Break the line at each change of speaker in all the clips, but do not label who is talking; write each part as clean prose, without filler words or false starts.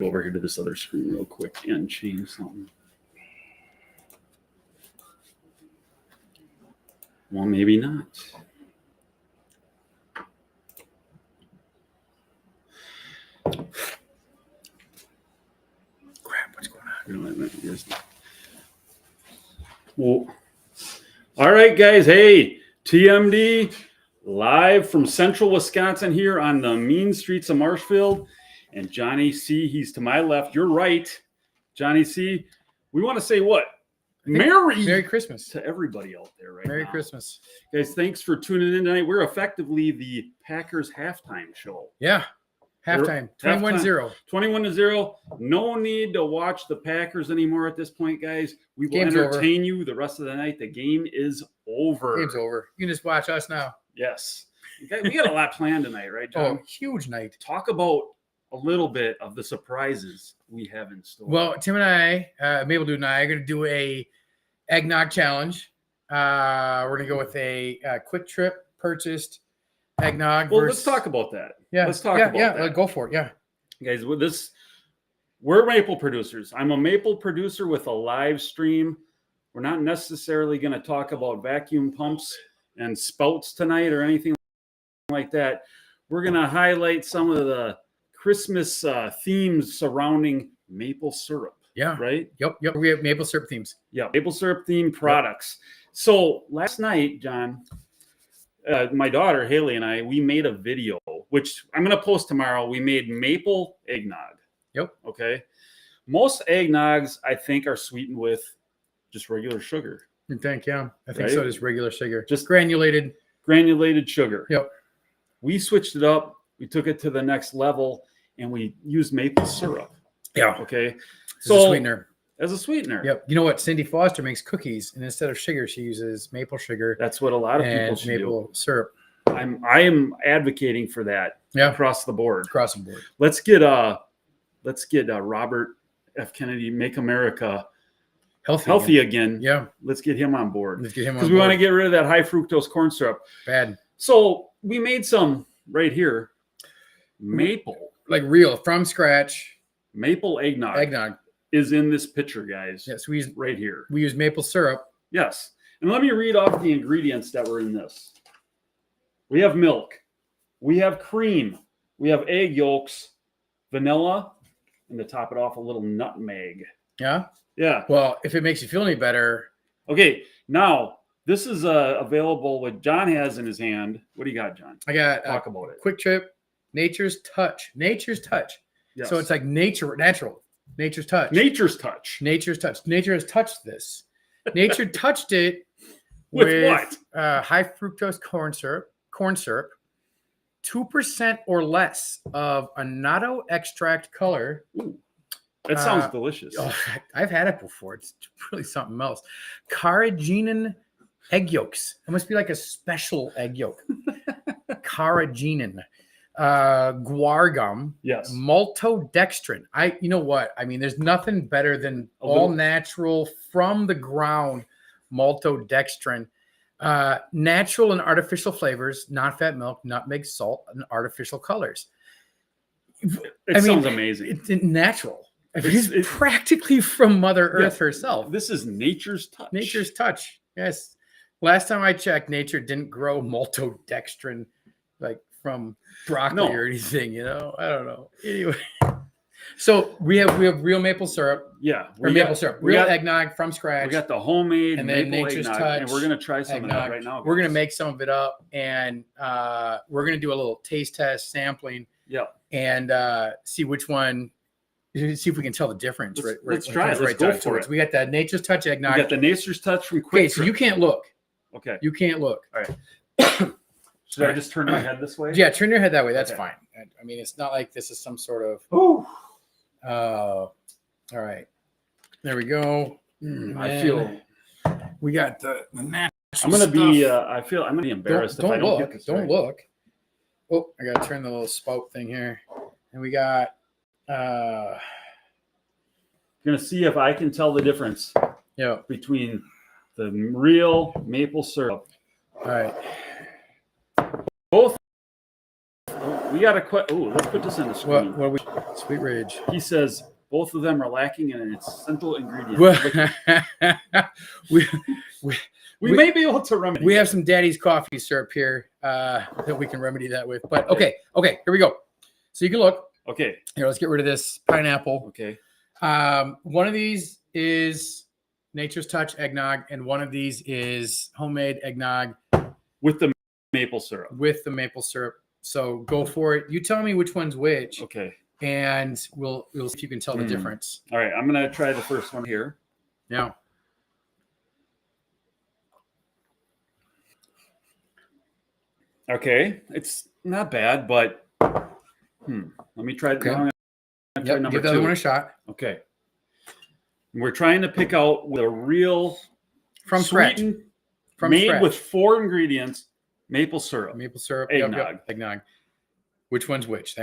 over here to this other screen real quick and change something. Well, maybe not. Crap, what's going on? Well, all right, guys. Hey, TMD live from central Wisconsin here on the mean streets of Marshfield. And Jonny C, he's to my left. You're right, Jonny C. We want to say what? Merry
Christmas
to everybody out there right now.
Merry Christmas.
Guys, thanks for tuning in tonight. We're effectively the Packers halftime show.
Yeah. Halftime. 21-0.
21-0. No need to watch the Packers anymore at this point, guys. We will entertain you the rest of the night. The game is over.
Game's over. You can just watch us now.
Yes. We got a lot planned tonight, right, John?
Oh, huge night.
Talk about a little bit of the surprises we have in store.
Well, Tim and I, Mabel Dude and I, are going to do a eggnog challenge. We're going to go with a quick trip purchased eggnog.
Well, let's talk about that.
Yeah.
Let's talk about that.
Yeah, go for it. Yeah.
Guys, with this, we're maple producers. I'm a maple producer with a live stream. We're not necessarily going to talk about vacuum pumps and spouts tonight or anything like that. We're going to highlight some of the Christmas themes surrounding maple syrup.
Yeah.
Right?
Yep. We have maple syrup themes.
Yeah. Maple syrup themed products. So last night, John, my daughter, Haley, and I, we made a video, which I'm going to post tomorrow. We made maple eggnog.
Yep.
Okay. Most eggnogs, I think, are sweetened with just regular sugar.
I think so. Just regular sugar.
Just
granulated
sugar.
Yep.
We switched it up. We took it to the next level, and we used maple syrup.
Yeah.
Okay.
As a sweetener.
As a sweetener.
Yep. You know what? Cindy Foster makes cookies, and instead of sugar, she uses maple sugar.
That's what a lot of people should
maple syrup.
I am advocating for that.
Yeah.
Across the board.
Across the board.
Let's get Robert F. Kennedy, Make America Healthy again.
Yeah.
Let's get him on board.
Let's get him on board.
Because we want to get rid of that high fructose corn syrup.
Bad.
So we made some right here. Maple.
Like real, from scratch.
Maple eggnog is in this picture, guys.
Yes, we use
right here.
We use maple syrup.
Yes. And let me read off the ingredients that were in this. We have milk. We have cream. We have egg yolks, vanilla, and to top it off, a little nutmeg.
Yeah?
Yeah.
Well, if it makes you feel any better.
Okay. Now, this is available. What John has in his hand. What do you got, John?
I got
talk about it.
Quick Trip, Nature's Touch. Nature's Touch. Yes. So it's like natural. Nature's Touch.
Nature's Touch.
Nature's Touch. Nature has touched this. Nature touched it
with what?
High fructose corn syrup, 2% or less of annatto extract color.
Ooh, that sounds delicious.
Oh, I've had it before. It's really something else. Carrageenan egg yolks. It must be like a special egg yolk. Carrageenan. Guar gum.
Yes.
Maltodextrin. You know what? I mean, there's nothing better than all natural from the ground maltodextrin. Natural and artificial flavors, non-fat milk, nutmeg, salt, and artificial colors.
It sounds amazing.
It's natural. It's practically from Mother Earth herself.
This is Nature's Touch.
Nature's Touch. Yes. Last time I checked, nature didn't grow maltodextrin like from broccoli or anything, I don't know. Anyway, so we have real maple syrup.
Yeah,
maple syrup, real eggnog from scratch.
We got the homemade
and then
maple
Nature's
eggnog,
Touch,
and we're gonna try some of that right now.
We're gonna make some of it up, and we're gonna do a little taste test sampling.
Yeah,
and see which one. See if we can tell the difference.
Let's try it. Let's go for it.
We got the Nature's Touch eggnog.
We got the Nature's Touch from Quick.
Okay, so you can't look.
Okay,
you can't look.
All right. Should I just turn my head this way?
Yeah, turn your head that way. That's fine. I mean, it's not like this is some sort of.
Ooh.
All right. There we go.
I feel.
We got the natural.
I'm gonna be. I feel I'm gonna be embarrassed if I don't
look.
Get this
don't
right.
look. Oh, I gotta turn the little spout thing here, and we got.
Gonna see if I can tell the difference.
Yeah.
Between the real maple syrup.
All right.
Both We got a let's put this on the screen.
What are we? Sweet Ridge.
He says both of them are lacking in an essential ingredient. We may be able to remedy.
We have some Daddy's coffee syrup here that we can remedy that with. But okay, here we go. So you can look.
Okay.
Here, let's get rid of this pineapple.
Okay.
One of these is Nature's Touch eggnog, and one of these is homemade eggnog
with the maple syrup.
So go for it. You tell me which one's which.
Okay.
And we'll see if you can tell the difference.
All right, I'm gonna try the first one here.
Yeah.
Okay, it's not bad, but let me try it.
Okay.
Number
give the other one a shot.
Okay. We're trying to pick out the real
from scratch,
made with 4 ingredients: maple syrup,
eggnog. Eggnog. Which one's which?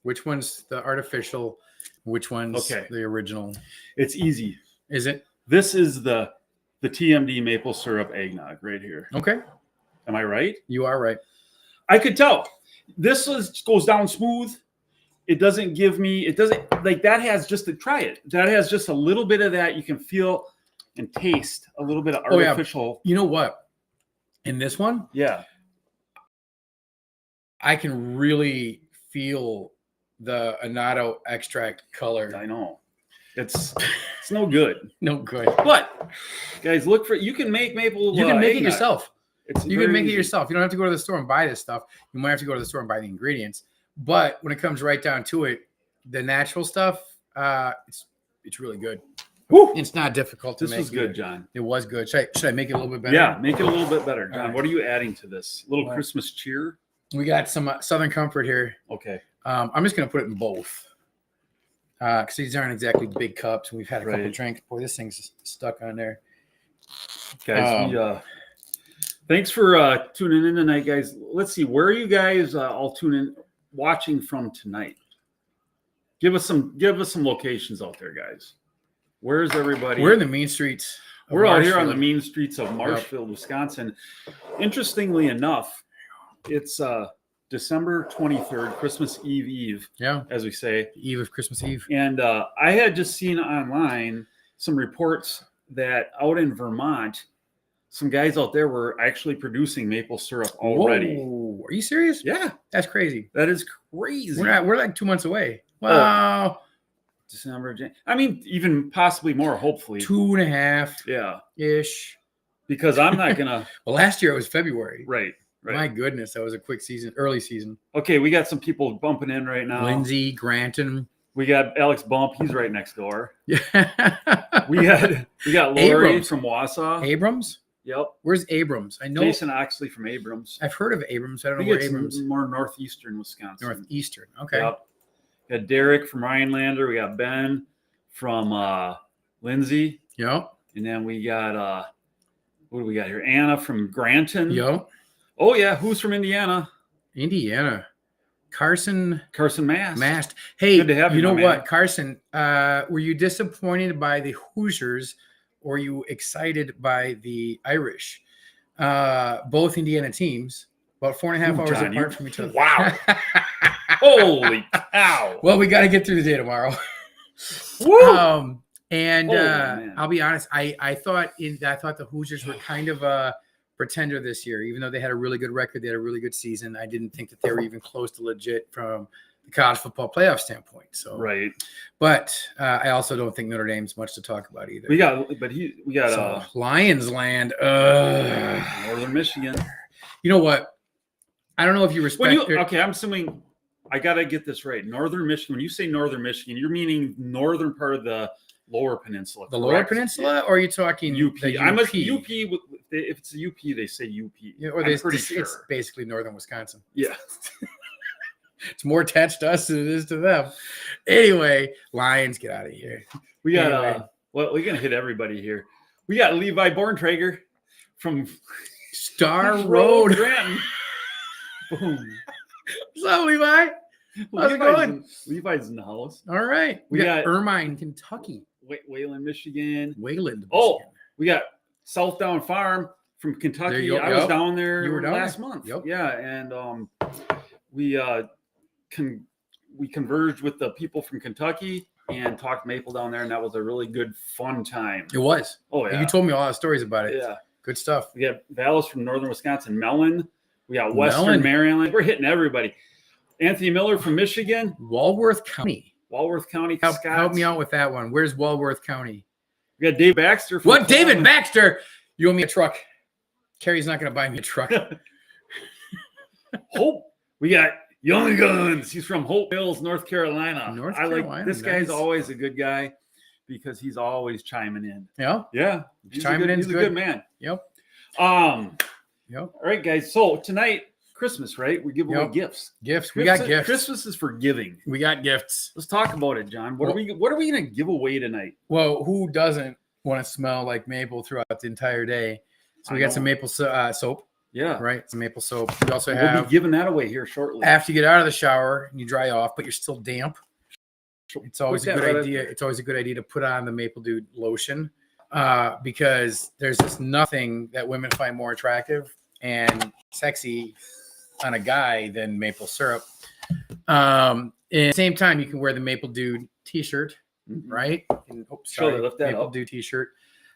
Which one's the artificial? Which one's the original?
It's easy.
Is it?
This is the TMD maple syrup eggnog right here.
Okay.
Am I right?
You are right.
I could tell. This goes down smooth. It doesn't like that has just to try it. That has just a little bit of that. You can feel and taste a little bit of artificial.
You know what? In this one, I can really feel the annatto extract color.
I know. It's no good.
No good.
But guys, look for you can make maple.
You can make
eggnog.
it yourself. You can make it
easy.
yourself. You don't have to go to the store and buy this stuff. You might have to go to the store and buy the ingredients. But when it comes right down to it, the natural stuff, it's really good.
Woo!
It's not difficult to make.
This was good, John.
It was good. Should I make it a little bit better?
Yeah, make it a little bit better, John.
Right.
What are you adding to this? A little Christmas cheer?
We got some Southern Comfort here.
Okay.
I'm just going to put it in both. Because these aren't exactly big cups. We've had a couple drinks. Boy, this thing's stuck on there.
Guys, thanks for tuning in tonight, guys. Let's see. Where are you guys all tuning in, watching from tonight? Give us some locations out there, guys. Where's everybody?
We're in the mean streets.
We're out here on the mean streets of Marshfield, Wisconsin. Interestingly enough, it's December 23rd, Christmas Eve.
Yeah,
as we say,
Eve of Christmas Eve.
And I had just seen online some reports that out in Vermont, some guys out there were actually producing maple syrup already.
Whoa. Are you serious?
Yeah,
that's crazy.
That is crazy.
We're like 2 months away. Wow.
December, I mean, even possibly more, hopefully.
2.5.
Yeah.
Ish.
Because I'm not going to.
Well, last year it was February.
Right.
My goodness, that was a quick season, early season.
Okay, we got some people bumping in right now.
Lindsay, Granton.
We got Alex Bump. He's right next door.
Yeah.
we got Lori
Abrams.
from Wausau.
Abrams?
Yep.
Where's Abrams? I know
Jason Oxley from Abrams.
I've heard of Abrams. I don't know
where
where Abrams
is. More northeastern Wisconsin.
Northeastern. Okay.
Yep. We got Derek from Rhinelander. We got Ben from Lindsay.
Yep.
And then we got what do we got here? Anna from Granton.
Yep.
Oh yeah, who's from Indiana?
Indiana. Carson
Mast.
Hey,
good to have you.
You know
what,
man. Carson? Were you disappointed by the Hoosiers, or were you excited by the Irish? Both Indiana teams, about 4.5 hours
John,
apart from each other.
Wow! Holy cow!
Well, we got to get through the day tomorrow.
Woo!
I'll be honest. I thought the Hoosiers were kind of a pretender this year, even though they had a really good record. They had a really good season. I didn't think that they were even close to legit from the college football playoff standpoint. So
right.
But I also don't think Notre Dame's much to talk about either.
We got
Lions land.
Northern Michigan.
You know what? I don't know if you respect.
Okay, I'm assuming I gotta get this right. Northern Michigan. When you say Northern Michigan, you're meaning northern part of the Lower Peninsula.
The Lower Peninsula, or are you talking
UP? I'm a UP. If it's a UP, they say UP.
Yeah, or it's basically northern Wisconsin.
Yeah.
It's more attached to us than it is to them. Anyway, Lions, get out of here.
We got we're gonna hit everybody here. We got Levi Borntrager from
Star Road.
Boom.
What's up, Levi? How's it going?
Levi's in the house.
All right. We got Ermine, Kentucky.
Wayland, Michigan.
Wayland, Michigan.
Oh, we got Southdown Farm from Kentucky. I was down there
you were down
last
there.
month.
Yep.
Yeah, and we converged with the people from Kentucky and talked maple down there, and that was a really good, fun time.
It was.
Oh yeah,
You told me a lot of stories about it.
yeah,
Good stuff.
we got Vallis from northern Wisconsin, Mellon. We got Western Maryland. We're hitting everybody. Anthony Miller from Michigan,
Walworth County. Help me out with that one. Where's Walworth County?
We got Dave Baxter. From
What? David Baxter? You owe me a truck. Carrie's not going to buy me a truck.
Hope. We got Young Guns. He's from Hope Mills, North Carolina. Like this guy's always a good guy because he's always chiming in.
Yeah.
Yeah. He's a good man.
Yep.
All right, guys. So tonight, Christmas, right? We give away gifts.
We got gifts.
Christmas is for giving.
We got gifts.
Let's talk about it, John. What are we going to give away tonight?
Well, who doesn't want to smell like maple throughout the entire day? So we got some maple soap.
Yeah.
Have some maple soap. We also
we'll be giving that away here shortly.
After you get out of the shower and you dry off, but you're still damp. It's always a good idea. It's always a good idea to put on the Maple Dude lotion because there's just nothing that women find more attractive and sexy on a guy than maple syrup. At the same time, you can wear the Maple Dude t-shirt, right? And, Maple Dude t-shirt.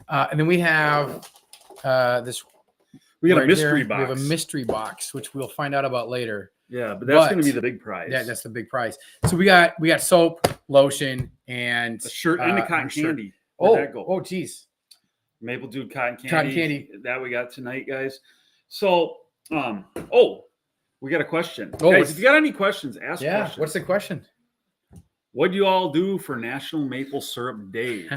And then we have this.
We got a mystery box.
We have a mystery box, which we'll find out about later.
Yeah, but that's going to be the big prize.
Yeah, that's the big prize. So we got soap, lotion, and
a shirt and a cotton candy.
Geez.
Maple Dude cotton candy.
Cotton candy.
That we got tonight, guys. So, we got a question. Guys, if you got any questions, ask questions.
What's the question?
What do you all do for National Maple Syrup Day?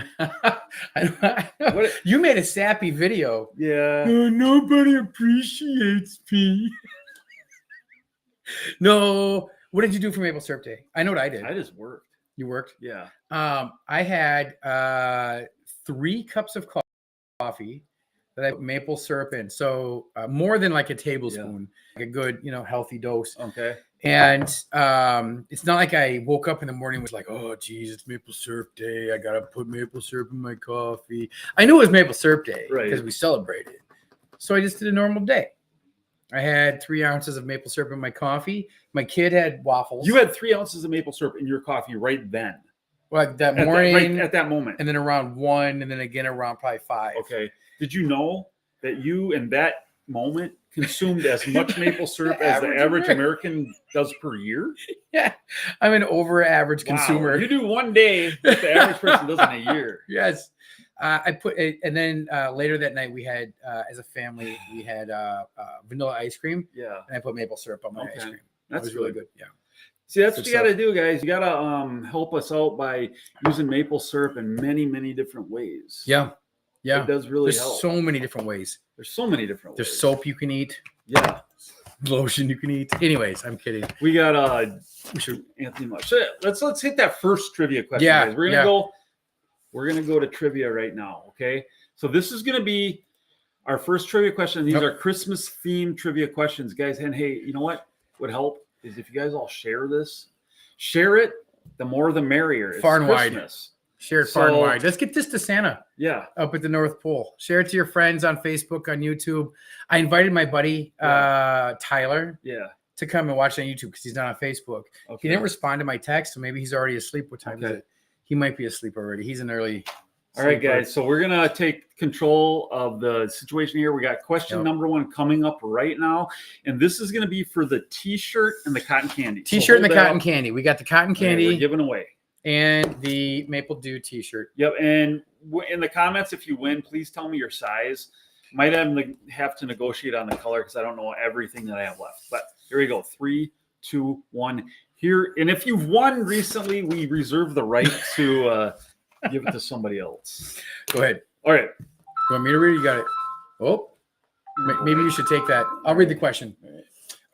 You made a sappy video.
Yeah.
Nobody appreciates me. No. What did you do for Maple Syrup Day? I know what I did.
I just worked.
You worked?
Yeah.
I had 3 cups of coffee that I put maple syrup in. So more than like a tablespoon, like a good, healthy dose.
Okay.
And it's not like I woke up in the morning and was like, oh, geez, it's Maple Syrup Day. I got to put maple syrup in my coffee. I knew it was Maple Syrup Day because we celebrated. So I just did a normal day. I had 3 ounces of maple syrup in my coffee. My kid had waffles.
You had 3 ounces of maple syrup in your coffee right then.
Well, that morning.
At that moment.
And then around 1, and then again around probably 5.
Okay. Did you know that you in that moment consumed as much maple syrup as the average American does per year?
Yeah. I'm an over average consumer.
You do one day what the average person does in a year.
Yes. I put it, and then later that night we had, as a family, we had vanilla ice cream.
Yeah.
And I put maple syrup on my ice cream.
That
was really good. Yeah.
See, that's what you got to do, guys. You got to help us out by using maple syrup in many, many different ways.
Yeah. Yeah.
It does really help.
There's so many different ways.
There's so many different ways.
There's soap you can eat.
Yeah.
Lotion you can eat. Anyways, I'm kidding.
We got Anthony Mush. So let's hit that first trivia question, guys. We're gonna go to trivia right now. Okay. So this is gonna be our first trivia question. These are Christmas themed trivia questions, guys. And hey, you know what would help is if you guys all share this. Share it. The more the merrier. It's
far and
Christmas.
wide. Share it far and wide. Let's get this to Santa.
Yeah.
Up at the North Pole. Share it to your friends on Facebook, on YouTube. I invited my buddy Tyler to come and watch on YouTube because he's not on Facebook. Okay. He didn't respond to my text, so maybe he's already asleep. What time is it? He might be asleep already. He's an early
All right, guys. So we're going to take control of the situation here. We got question number 1 coming up right now. And this is going to be for the T-shirt and the cotton candy.
T-shirt and the cotton candy. We got the cotton candy.
We're giving away.
And the Maple Dew T-shirt.
Yep. And in the comments, if you win, please tell me your size. Might have to negotiate on the color because I don't know everything that I have left. But here we go. 3, 2, 1. Here. And if you've won recently, we reserve the right to give it to somebody else.
Go ahead.
All right.
You want me to read it? You got it. Oh, maybe you should take that. I'll read the question.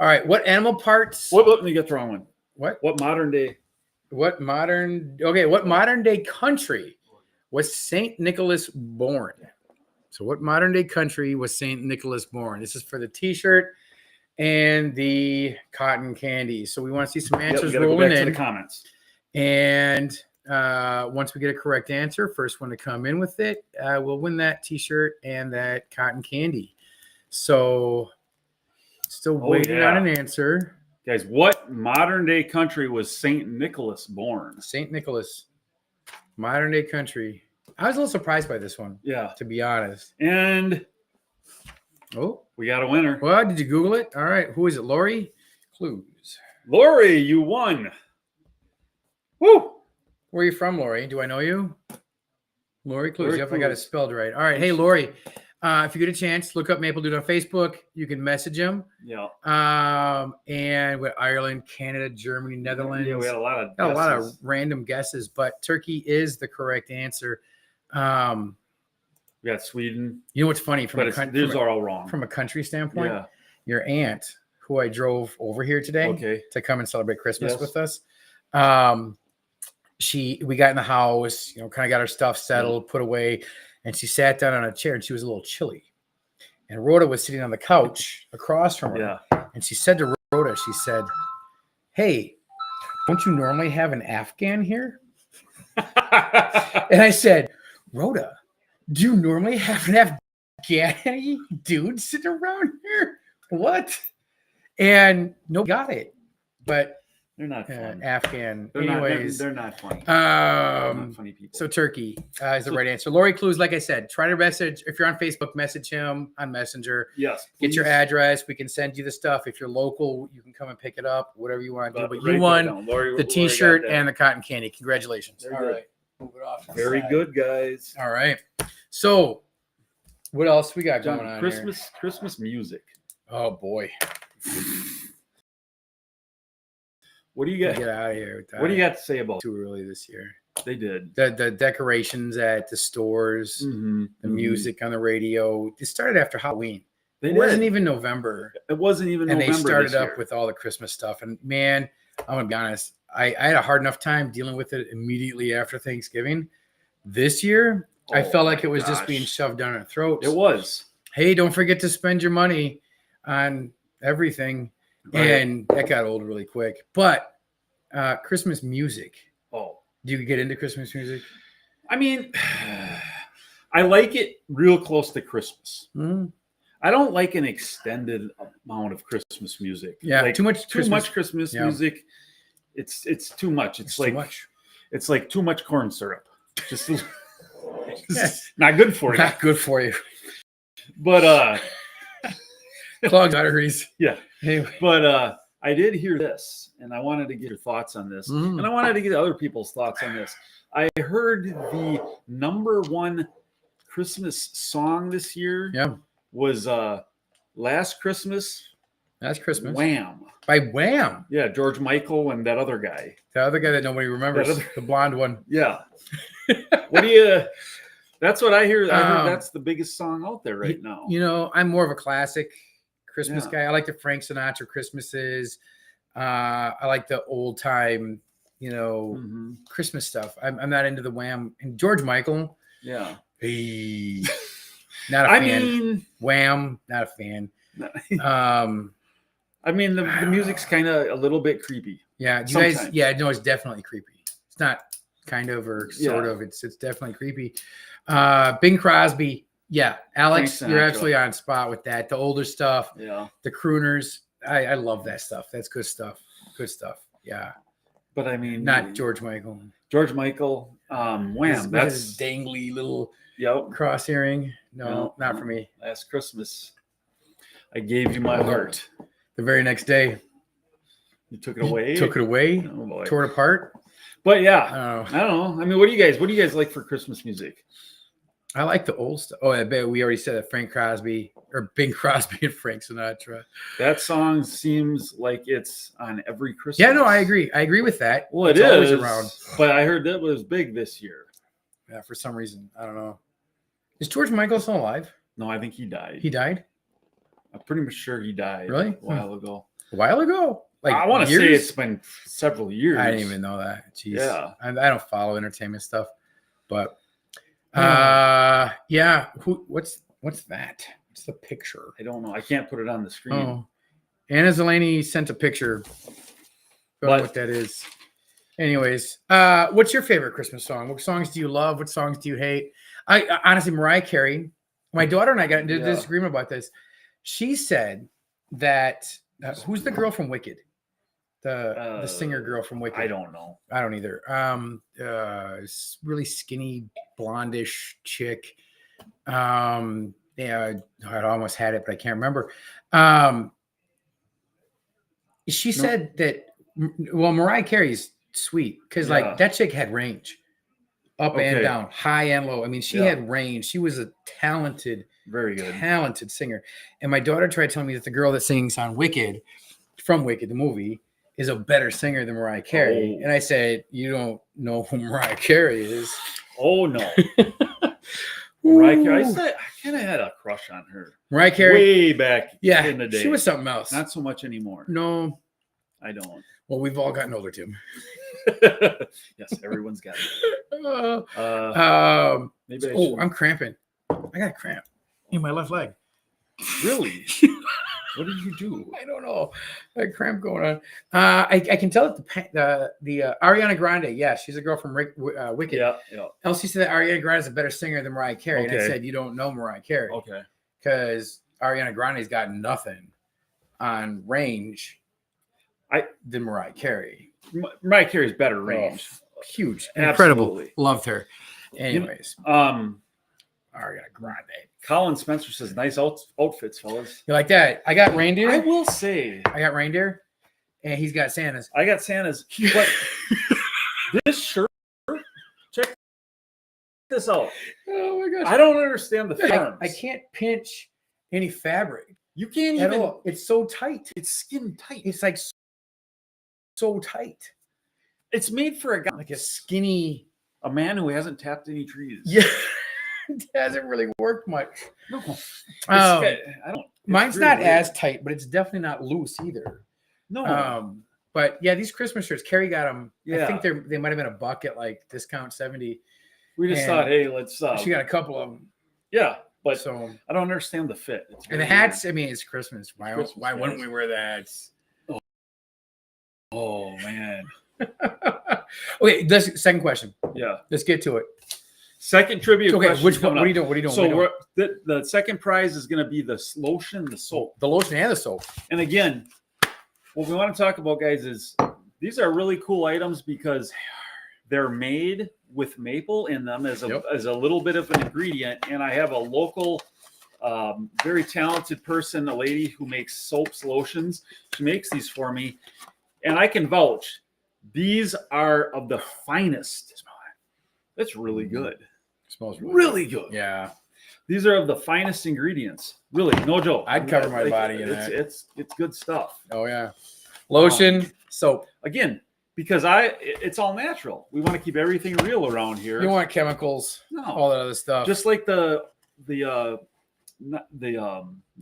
All right. What animal parts?
Let me get the wrong one.
What modern day country was St. Nicholas born? So what modern day country was St. Nicholas born? This is for the T-shirt and the cotton candy. So we want to see some answers rolling in.
To the comments.
And once we get a correct answer, first one to come in with it will win that T-shirt and that cotton candy. So still waiting on an answer.
Guys, what modern day country was St. Nicholas born?
St. Nicholas, modern day country. I was a little surprised by this one.
Yeah.
To be honest.
And we got a winner.
Well, did you Google it? All right. Who is it? Lori? Clues.
Lori, you won. Woo!
Where are you from, Lori? Do I know you? Lori Clues.
Lori
Yep, I got it
Clues.
spelled right. All right. Hey, Lori, if you get a chance, look up Maple Dude on Facebook. You can message him.
Yeah.
And with Ireland, Canada, Germany, Netherlands.
Yeah, we had a lot of
Got a lot of random guesses, but Turkey is the correct answer.
We got Sweden.
You know what's funny?
These are all wrong.
From a country standpoint,
Yeah.
your aunt, who I drove over here today to come and celebrate Christmas with us, we got in the house, kind of got her stuff settled, put away, and she sat down on a chair and she was a little chilly. And Rhoda was sitting on the couch across from her.
Yeah.
And she said to Rhoda, she said, "Hey, don't you normally have an Afghan here?" And I said, "Rhoda, do you normally have an Afghani dude sitting around here? What?" And nobody got it. But
they're not fun.
Afghan.
They're
Anyways.
They're not funny.
They're
not funny people.
So Turkey is the right answer. Lori Clues, like I said, try to message. If you're on Facebook, message him on Messenger.
Yes.
Get your address. We can send you the stuff. If you're local, you can come and pick it up, whatever you want to do. But you won the T-shirt and the cotton candy. Congratulations.
All right.
Move it off.
Very good, guys.
All right. So what else we got going on here?
Christmas music.
Oh, boy.
What do you got?
Get out of here with that.
What do you got to say about
too early this year?
They did.
The decorations at the stores, the music on the radio. It started after Halloween. It wasn't even November.
It wasn't even November.
And they started up with all the Christmas stuff. And man, I'm going to be honest, I had a hard enough time dealing with it immediately after Thanksgiving. This year, I felt like it was just being shoved down our throats.
It was.
Hey, don't forget to spend your money on everything. Right. And that got old really quick. But Christmas music.
Oh.
Do you get into Christmas music?
I mean, I like it real close to Christmas.
Mm-hmm.
I don't like an extended amount of Christmas music.
Yeah,
like,
too much
Christmas music. It's too much. It's like
too much.
It's like too much corn syrup. Just not good for you.
Not good for you.
But
clogged arteries.
Yeah. Anyway. But I did hear this, and I wanted to get your thoughts on this, and I wanted to get other people's thoughts on this. I heard the #1 Christmas song this year was Last Christmas.
Last Christmas.
Wham.
By Wham.
Yeah, George Michael and that other guy.
The other guy that nobody remembers, the blonde one.
Yeah. What do you... That's what I hear. I heard that's the biggest song out there right now.
You know, I'm more of a classic Christmas guy. I like the Frank Sinatra Christmases. I like the old time, Christmas stuff. I'm not into the Wham. And George Michael.
Yeah.
Hey, not a fan. I mean, Wham, not a fan.
I mean, the music's kind of a little bit creepy.
Yeah. Do you guys? Yeah. No, it's definitely creepy. It's not kind of or sort of. It's definitely creepy. Bing Crosby. Yeah, Alex, you're absolutely on spot with that. The older stuff, the crooners, I love that stuff. That's good stuff. Good stuff. Yeah.
But I mean,
not George Michael.
George Michael, Wham. That's
his dangly little cross earring. No, not for me.
Last Christmas, I gave you my heart.
The very next day,
you took it away.
Took it away. Oh, boy. Tore it apart.
But yeah, I don't know. I mean, what do you guys like for Christmas music?
I like the old stuff. Oh, I bet we already said that Frank Crosby or Bing Crosby and Frank Sinatra.
That song seems like it's on every Christmas.
Yeah, no, I agree. I agree with that.
Well, it's always around. But I heard that was big this year.
Yeah, for some reason. I don't know. Is George Michael still alive?
No, I think he died.
He died?
I'm pretty much sure he died.
Really?
A while ago.
A while ago?
Like I want to say it's been several years.
I didn't even know that. Jeez.
Yeah.
I don't follow entertainment stuff, but yeah. What's that? What's the picture?
I don't know. I can't put it on the screen.
Oh. Anna Zelani sent a picture. Don't know what that is. Anyways, what's your favorite Christmas song? What songs do you love? What songs do you hate? I honestly, Mariah Carey. My daughter and I got into a disagreement about this. She said that who's the girl from Wicked? The singer girl from Wicked.
I don't know.
I don't either. Really skinny, blondish chick. Yeah, I almost had it, but I can't remember. She said that. Well, Mariah Carey's sweet because like that chick had range, up and down, high and low. I mean, she had range. She was a talented,
very good,
talented singer. And my daughter tried telling me that the girl that sings on Wicked, from Wicked the movie, is a better singer than Mariah Carey. And I said, you don't know who Mariah Carey is.
Oh no. Mariah Carey. I kind of had a crush on her.
Mariah Carey,
way back in the day.
She was something else.
Not so much anymore.
No,
I don't.
Well, we've all gotten older, Tim.
Yes, everyone's got it.
Maybe I'm cramping. I got a cramp in my left leg.
Really? What did you do?
I don't know. A cramp going on. I can tell that the Ariana Grande. Yeah, she's a girl from Wicked.
Yeah.
Elsie said that Ariana Grande is a better singer than Mariah Carey, and I said you don't know Mariah Carey.
Okay.
Because Ariana Grande's got nothing on range than Mariah Carey.
Mariah Carey's better range.
Huge.
Absolutely.
Incredible. Loved her. Anyways.
Ariana
Grande.
Colin Spencer says, nice outfits, fellas.
You like that? I got reindeer.
I will say.
I got reindeer. And he's got Santa's.
I got Santa's. But this shirt, check this out.
Oh my gosh.
I don't understand the firms.
I can't pinch any fabric.
You can't
at
even.
All. It's so tight.
It's skin tight.
It's like so tight.
It's made for a guy
like a skinny,
a man who hasn't tapped any trees.
Yeah, it hasn't really worked much.
No,
I don't. Mine's not as tight, but it's definitely not loose either.
No.
But yeah, these Christmas shirts, Carrie got them.
Yeah.
I think they might have been $1 at like discount 70.
We just thought, hey, let's.
She got a couple of them.
Yeah. But
so
I don't understand the fit.
And the hats, I mean, it's Christmas. Why wouldn't we wear the hats?
Oh man.
Okay, this second question.
Yeah.
Let's get to it.
Second trivia question.
Which one? What are you doing? What are you doing?
So the second prize is going to be the lotion, the soap.
The lotion and the soap.
And again, what we want to talk about, guys, is these are really cool items because they're made with maple in them as a little bit of an ingredient. And I have a local, very talented person, a lady who makes soaps, lotions. She makes these for me, and I can vouch. These are of the finest. That's really good.
It smells
really good.
Yeah.
These are of the finest ingredients. Really, no joke.
I'd cover my body in that.
It's good stuff.
Oh yeah. Lotion, soap.
Again, because it's all natural. We want to keep everything real around here.
You don't want chemicals.
No.
All that other stuff.
Just like the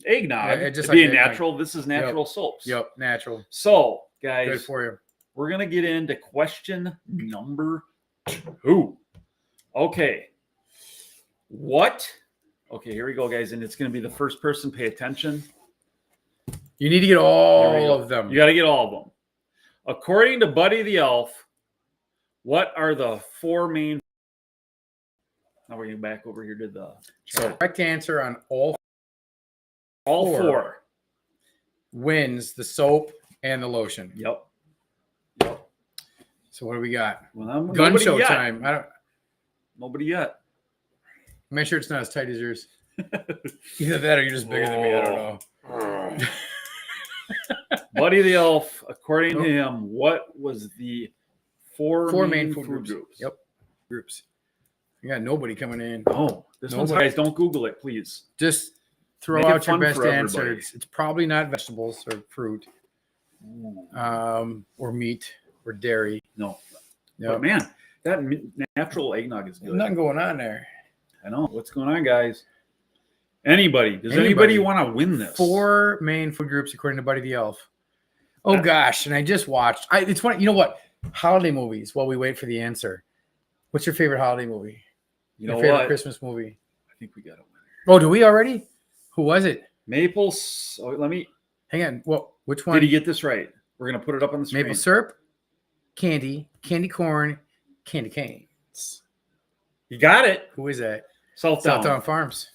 eggnog,
just
being
like
natural. This is natural soaps.
Yep, natural.
So, guys,
good for you.
We're gonna get into question number 2. Okay. What? Okay, here we go, guys, and it's gonna be the first person. Pay attention.
You need to get all of them.
You got to get all of them. According to Buddy the Elf, what are the 4 main? Now we're getting back over here to the.
So correct answer on all
4
wins the soap and the lotion.
Yep.
So what do we got?
Well,
gun show yet. Time.
Nobody yet.
Make sure it's not as tight as yours. Either that or you're just bigger than me. I don't know.
Buddy the Elf, according to him, what was the 4 main food groups?
Yep. Groups. You got nobody coming in.
Oh, this one, guys, don't Google it, please.
Just throw out your best answer. It's probably not vegetables or fruit, or meat or dairy.
No. Yep. But man, that natural eggnog is good.
Nothing going on there.
I know. What's going on, guys? Anybody? Does anybody want to win this? 4
main food groups according to Buddy the Elf. Oh gosh, and I just watched. It's one. You know what? Holiday movies. While we wait for the answer, what's your favorite holiday movie?
Your
favorite Christmas movie?
I think we got a winner.
Oh, do we already? Who was it?
Maples. Oh, let me.
Hang on. Well, which one?
Did he get this right? We're gonna put it up on the screen.
Maple syrup, candy corn, candy canes.
You got it.
Who is that?
Southtown
Farms.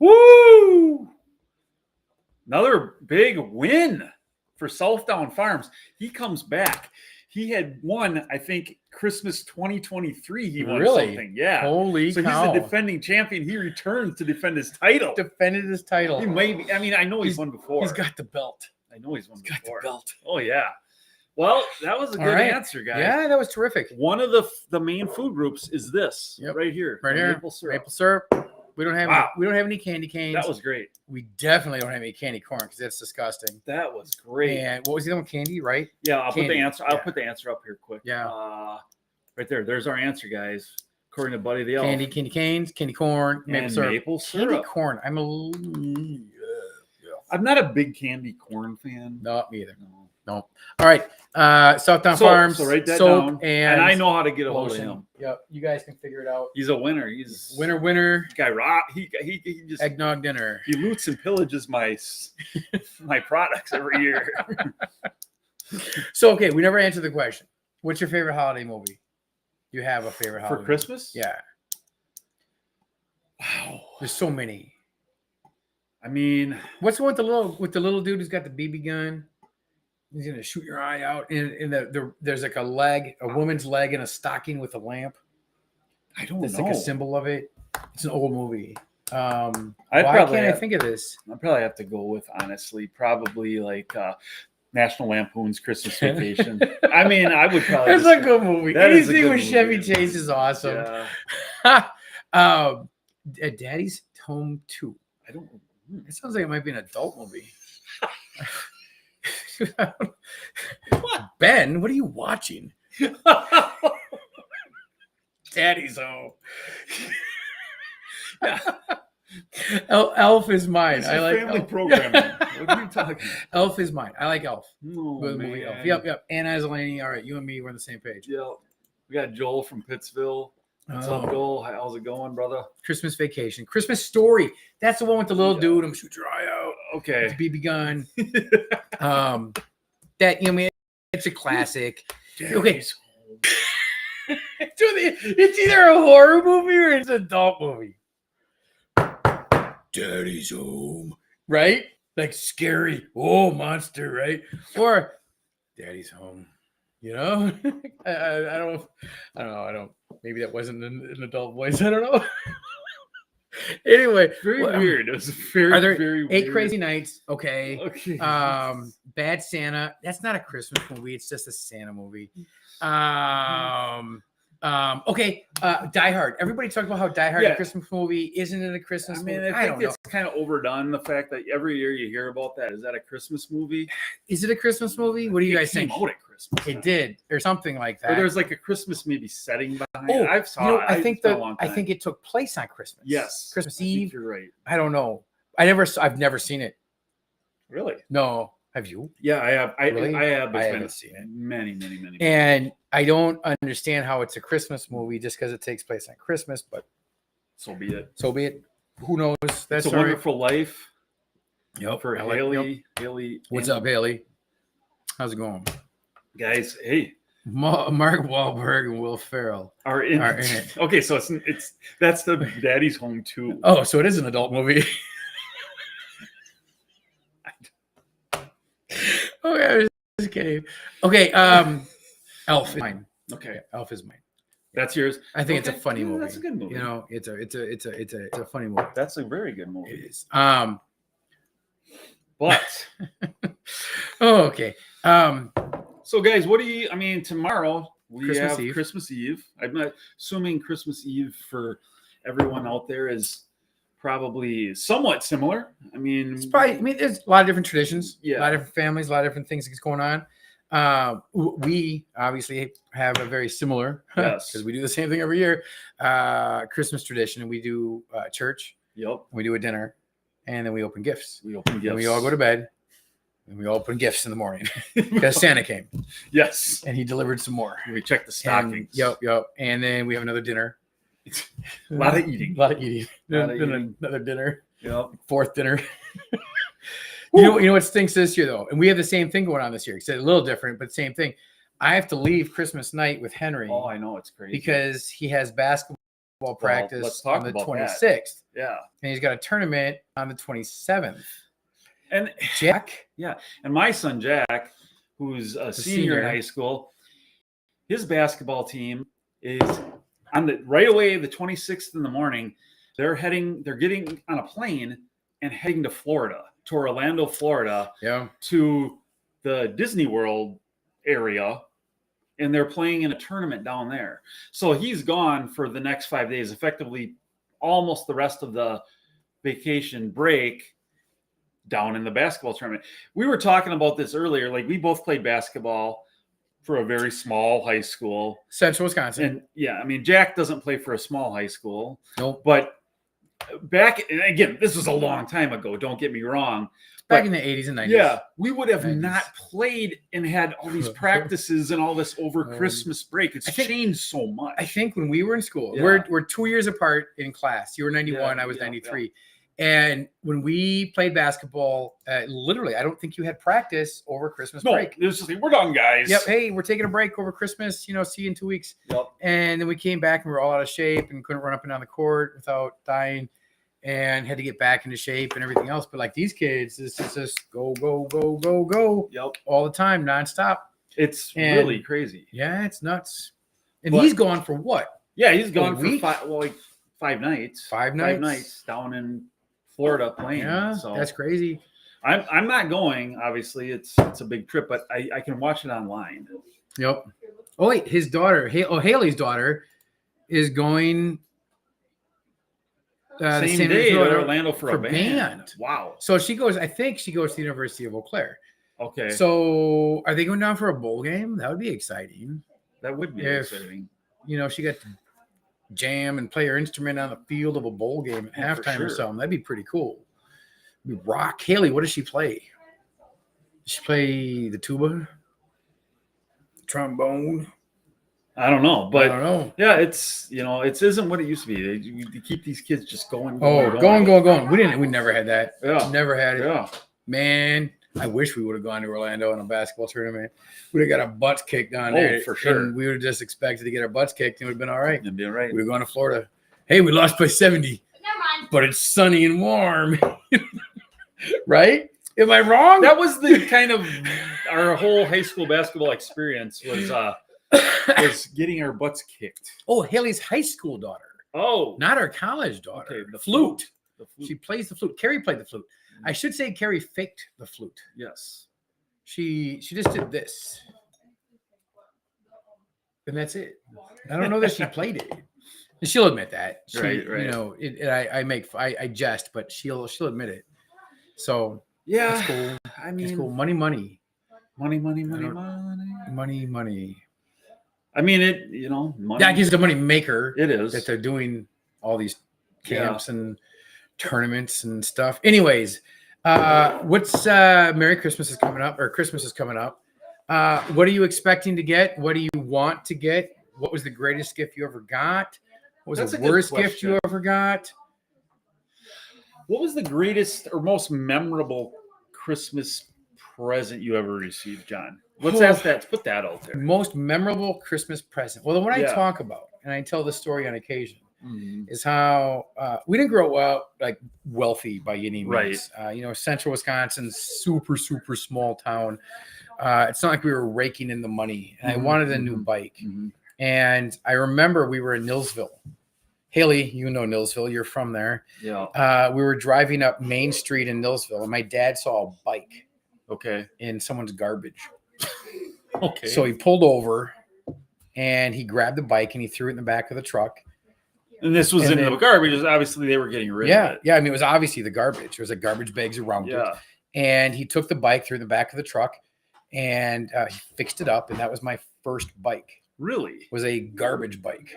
Woo! Another big win for Southdown Farms. He comes back. He had won, I think, Christmas 2023. He won something. Yeah.
Holy
so
cow.
he's the defending champion. He returns to defend his title.
Defended his title.
He may be, I mean, I know he's won before.
He's got the belt.
I know he's won
Got
before.
the belt.
Oh, yeah. Well, that was a good answer, guys.
Yeah, that was terrific.
One of the main food groups is this right here.
Right here.
Maple syrup.
Maple syrup. We don't have any candy canes.
That was great.
We definitely don't have any candy corn because that's disgusting.
That was great.
And what was the other one? Candy, right?
Yeah, I'll
Candy.
put the answer. I'll put the answer up here quick.
Yeah.
Right there. There's our answer, guys. According to Buddy the Elf.
Candy canes, candy corn, maple syrup.
Maple syrup.
Candy corn. I'm
not a big candy corn fan.
No, me either. No. All right. Southdown Farms.
So write that
soap
down.
And
I know how to get a hold of
lotion.
him.
Yep. You guys can figure it out.
He's a winner. He's
Winner.
Guy rock. He just
Eggnog dinner.
He loots and pillages my products every year.
So okay, we never answered the question. What's your favorite holiday movie? You have a favorite holiday
for Christmas?
Movie? Yeah.
Wow.
There's so many.
I mean,
what's the one with the little dude who's got the BB gun? He's gonna shoot your eye out. In there's like a woman's leg in a stocking with a lamp.
I don't
That's
know.
like a symbol of it. It's an old movie. Why
I
think of this?
I probably have to go with probably like National Lampoon's Christmas Vacation. I mean, I would probably.
It's a good movie. Anything with Chevy
movie.
Chase is awesome.
Yeah.
Daddy's Home 2.
I don't.
It sounds like it might be an adult movie.
What?
Ben, what are you watching? Daddy's Home. Elf is mine.
It's
I like
family
Elf.
programming. What are you talking about?
Elf is mine. I like Elf.
No,
Good movie, Elf. Yep. Anna Zeleny. All right, you and me, we're on the same page.
Yeah. We got Joel from Pittsville. What's up, Joel? How's it going, brother?
Christmas Vacation. Christmas Story. That's the one with the little dude. I'm shoot your eye out.
Okay.
With BB gun. It's a classic. Okay. It's either a horror movie or it's an adult movie. Daddy's Home. Right? Like scary. Oh, monster, right? Or Daddy's Home. You know? I don't know. Maybe that wasn't an adult voice. I don't know. Anyway,
very weird. It was very, very weird.
8 Crazy Nights. Okay.
Okay.
Bad Santa. That's not a Christmas movie. It's just a Santa movie. Okay. Die Hard. Everybody talks about how Die Hard is a Christmas movie. Isn't it a Christmas movie?
I think it's kind of overdone. The fact that every year you hear about that. Is that a Christmas movie?
Is it a Christmas movie? What do you guys think?
It came out at Christmas.
It did, or something like that.
Or there's like a Christmas maybe setting behind it. I
think it took place on Christmas.
Yes.
Christmas Eve.
You're right.
I don't know. I've never seen it.
Really?
No. Have you?
Yeah, I have.
Really?
I have.
I haven't seen it.
Many.
And I don't understand how it's a Christmas movie just because it takes place on Christmas, but
so be it.
So be it. Who knows? That's
a Wonderful Life.
Yep.
For Haley. Haley.
What's up, Haley? How's it going?
Guys, hey.
Mark Wahlberg and Will Ferrell
are in it. Okay, so that's the Daddy's Home 2.
Oh, so it is an adult movie. Okay, I was just kidding. Okay, Elf is mine.
Okay,
yeah, Elf is mine.
That's yours.
I think it's a funny movie.
That's a good movie.
You know, it's a funny movie.
That's a very good movie.
It is.
But
okay.
So guys, what do you? I mean, tomorrow we have
Eve.
Christmas Eve. I'm not assuming Christmas Eve for everyone out there is probably somewhat similar. I mean,
it's probably. I mean, there's a lot of different traditions.
Yeah,
a lot of different families, a lot of different things that's going on. We obviously have a very similar, because we do the same thing every year. Christmas tradition, and we do church.
Yep.
We do a dinner, and then we open gifts.
We open gifts.
And we all go to bed, and we all open gifts in the morning because Santa came.
Yes.
And he delivered some more.
We check the stockings.
Yep. And then we have another dinner.
A lot of eating.
Another dinner.
Yep.
Fourth dinner. You know what stinks this year though, and we have the same thing going on this year. It's a little different, but same thing. I have to leave Christmas night with Henry.
Oh, I know, it's crazy
because he has basketball practice on the 26th.
That. Yeah,
and he's got a tournament on the 27th.
And
Jack,
yeah, and my son Jack, who's a senior in high school, his basketball team is on the right away the 26th in the morning. They're getting on a plane and heading to Florida, to Orlando, Florida, to the Disney World area, and they're playing in a tournament down there. So he's gone for the next 5 days, effectively almost the rest of the vacation break down in the basketball tournament. We were talking about this earlier. Like, we both played basketball for a very small high school.
Central Wisconsin.
And yeah, I mean, Jack doesn't play for a small high school.
Nope.
But back, and again, this was a long time ago, don't get me wrong.
Back in the 80s and 90s.
Yeah, we would have not played and had all these practices and all this over Christmas break. It's changed so much.
I think when we were in school, we're 2 years apart in class. You were 91, I was 93. Yeah. And when we played basketball, literally, I don't think you had practice over Christmas break.
It was just like, we're done, guys.
Yep. Hey, we're taking a break over Christmas. See you in 2 weeks.
Yep.
And then we came back and we were all out of shape and couldn't run up and down the court without dying, and had to get back into shape and everything else. But like these kids, this is just go, go, go, go, go.
Yep.
All the time, nonstop.
It's really crazy.
Yeah, it's nuts. And he's gone for what?
Yeah, he's gone for 5 nights.
5 nights?
5 nights down in Florida playing.
Yeah,
so
that's crazy.
I'm not going. Obviously, it's a big trip, but I can watch it online.
Yep. Oh wait, his daughter, Haley's daughter, is going
the same day to Orlando for a band. Wow.
So she goes. I think she goes to the University of Eau Claire.
Okay.
So are they going down for a bowl game? That would be exciting.
That would be exciting.
She got to jam and play her instrument on the field of a bowl game at halftime or something. That'd be pretty cool. Rock. Haley, what does she play? Does she play the tuba? Trombone?
I don't know, but
I don't know.
Yeah, it's it isn't what it used to be. You keep these kids just going.
Going. We never had that.
Yeah,
never had it.
Yeah,
man, I wish we would have gone to Orlando in a basketball tournament. We'd have got our butts kicked down there.
For sure.
And we would have just expected to get our butts kicked, and it would have been all right.
It'd be all right.
We were going to Florida. Hey, we lost by 70.
Never mind.
But it's sunny and warm. Right? Am I wrong?
That was the kind of our whole high school basketball experience was getting our butts kicked.
Oh, Haley's high school daughter.
Oh,
not her college daughter.
Okay,
the flute. She plays the flute. Carrie played the flute. I should say Carrie faked the flute.
Yes.
She just did this. And that's it. I don't know that she played it. And she'll admit that.
Right.
I jest, but she'll admit it. So
yeah,
that's cool.
I mean,
it's cool. Money.
Money. I mean, money.
That gives the money maker.
It is.
That they're doing all these camps and tournaments and stuff. Anyways, what's Merry Christmas is coming up, or Christmas is coming up. What are you expecting to get? What do you want to get? What was the greatest gift you ever got? What was the worst gift you ever got?
What was the greatest or most memorable Christmas present you ever received, John? Let's ask that. Put that out there.
Most memorable Christmas present. Well, the one I talk about, and I tell this story on occasion, is how we didn't grow up like wealthy by any means. Right. Central Wisconsin, super, super small town. It's not like we were raking in the money. And I wanted a new bike. And I remember we were in Nilsville. Haley, you know Nilsville. You're from there.
Yeah.
We were driving up Main Street in Nilsville, and my dad saw a bike.
Okay.
In someone's garbage.
Okay.
So he pulled over, and he grabbed the bike, and he threw it in the back of the truck.
And this was in the garbage. Obviously, they were getting rid of it.
Yeah. I mean, it was obviously the garbage. There was like garbage bags around it. And he took the bike through the back of the truck, and he fixed it up. And that was my first bike.
Really?
It was a garbage bike.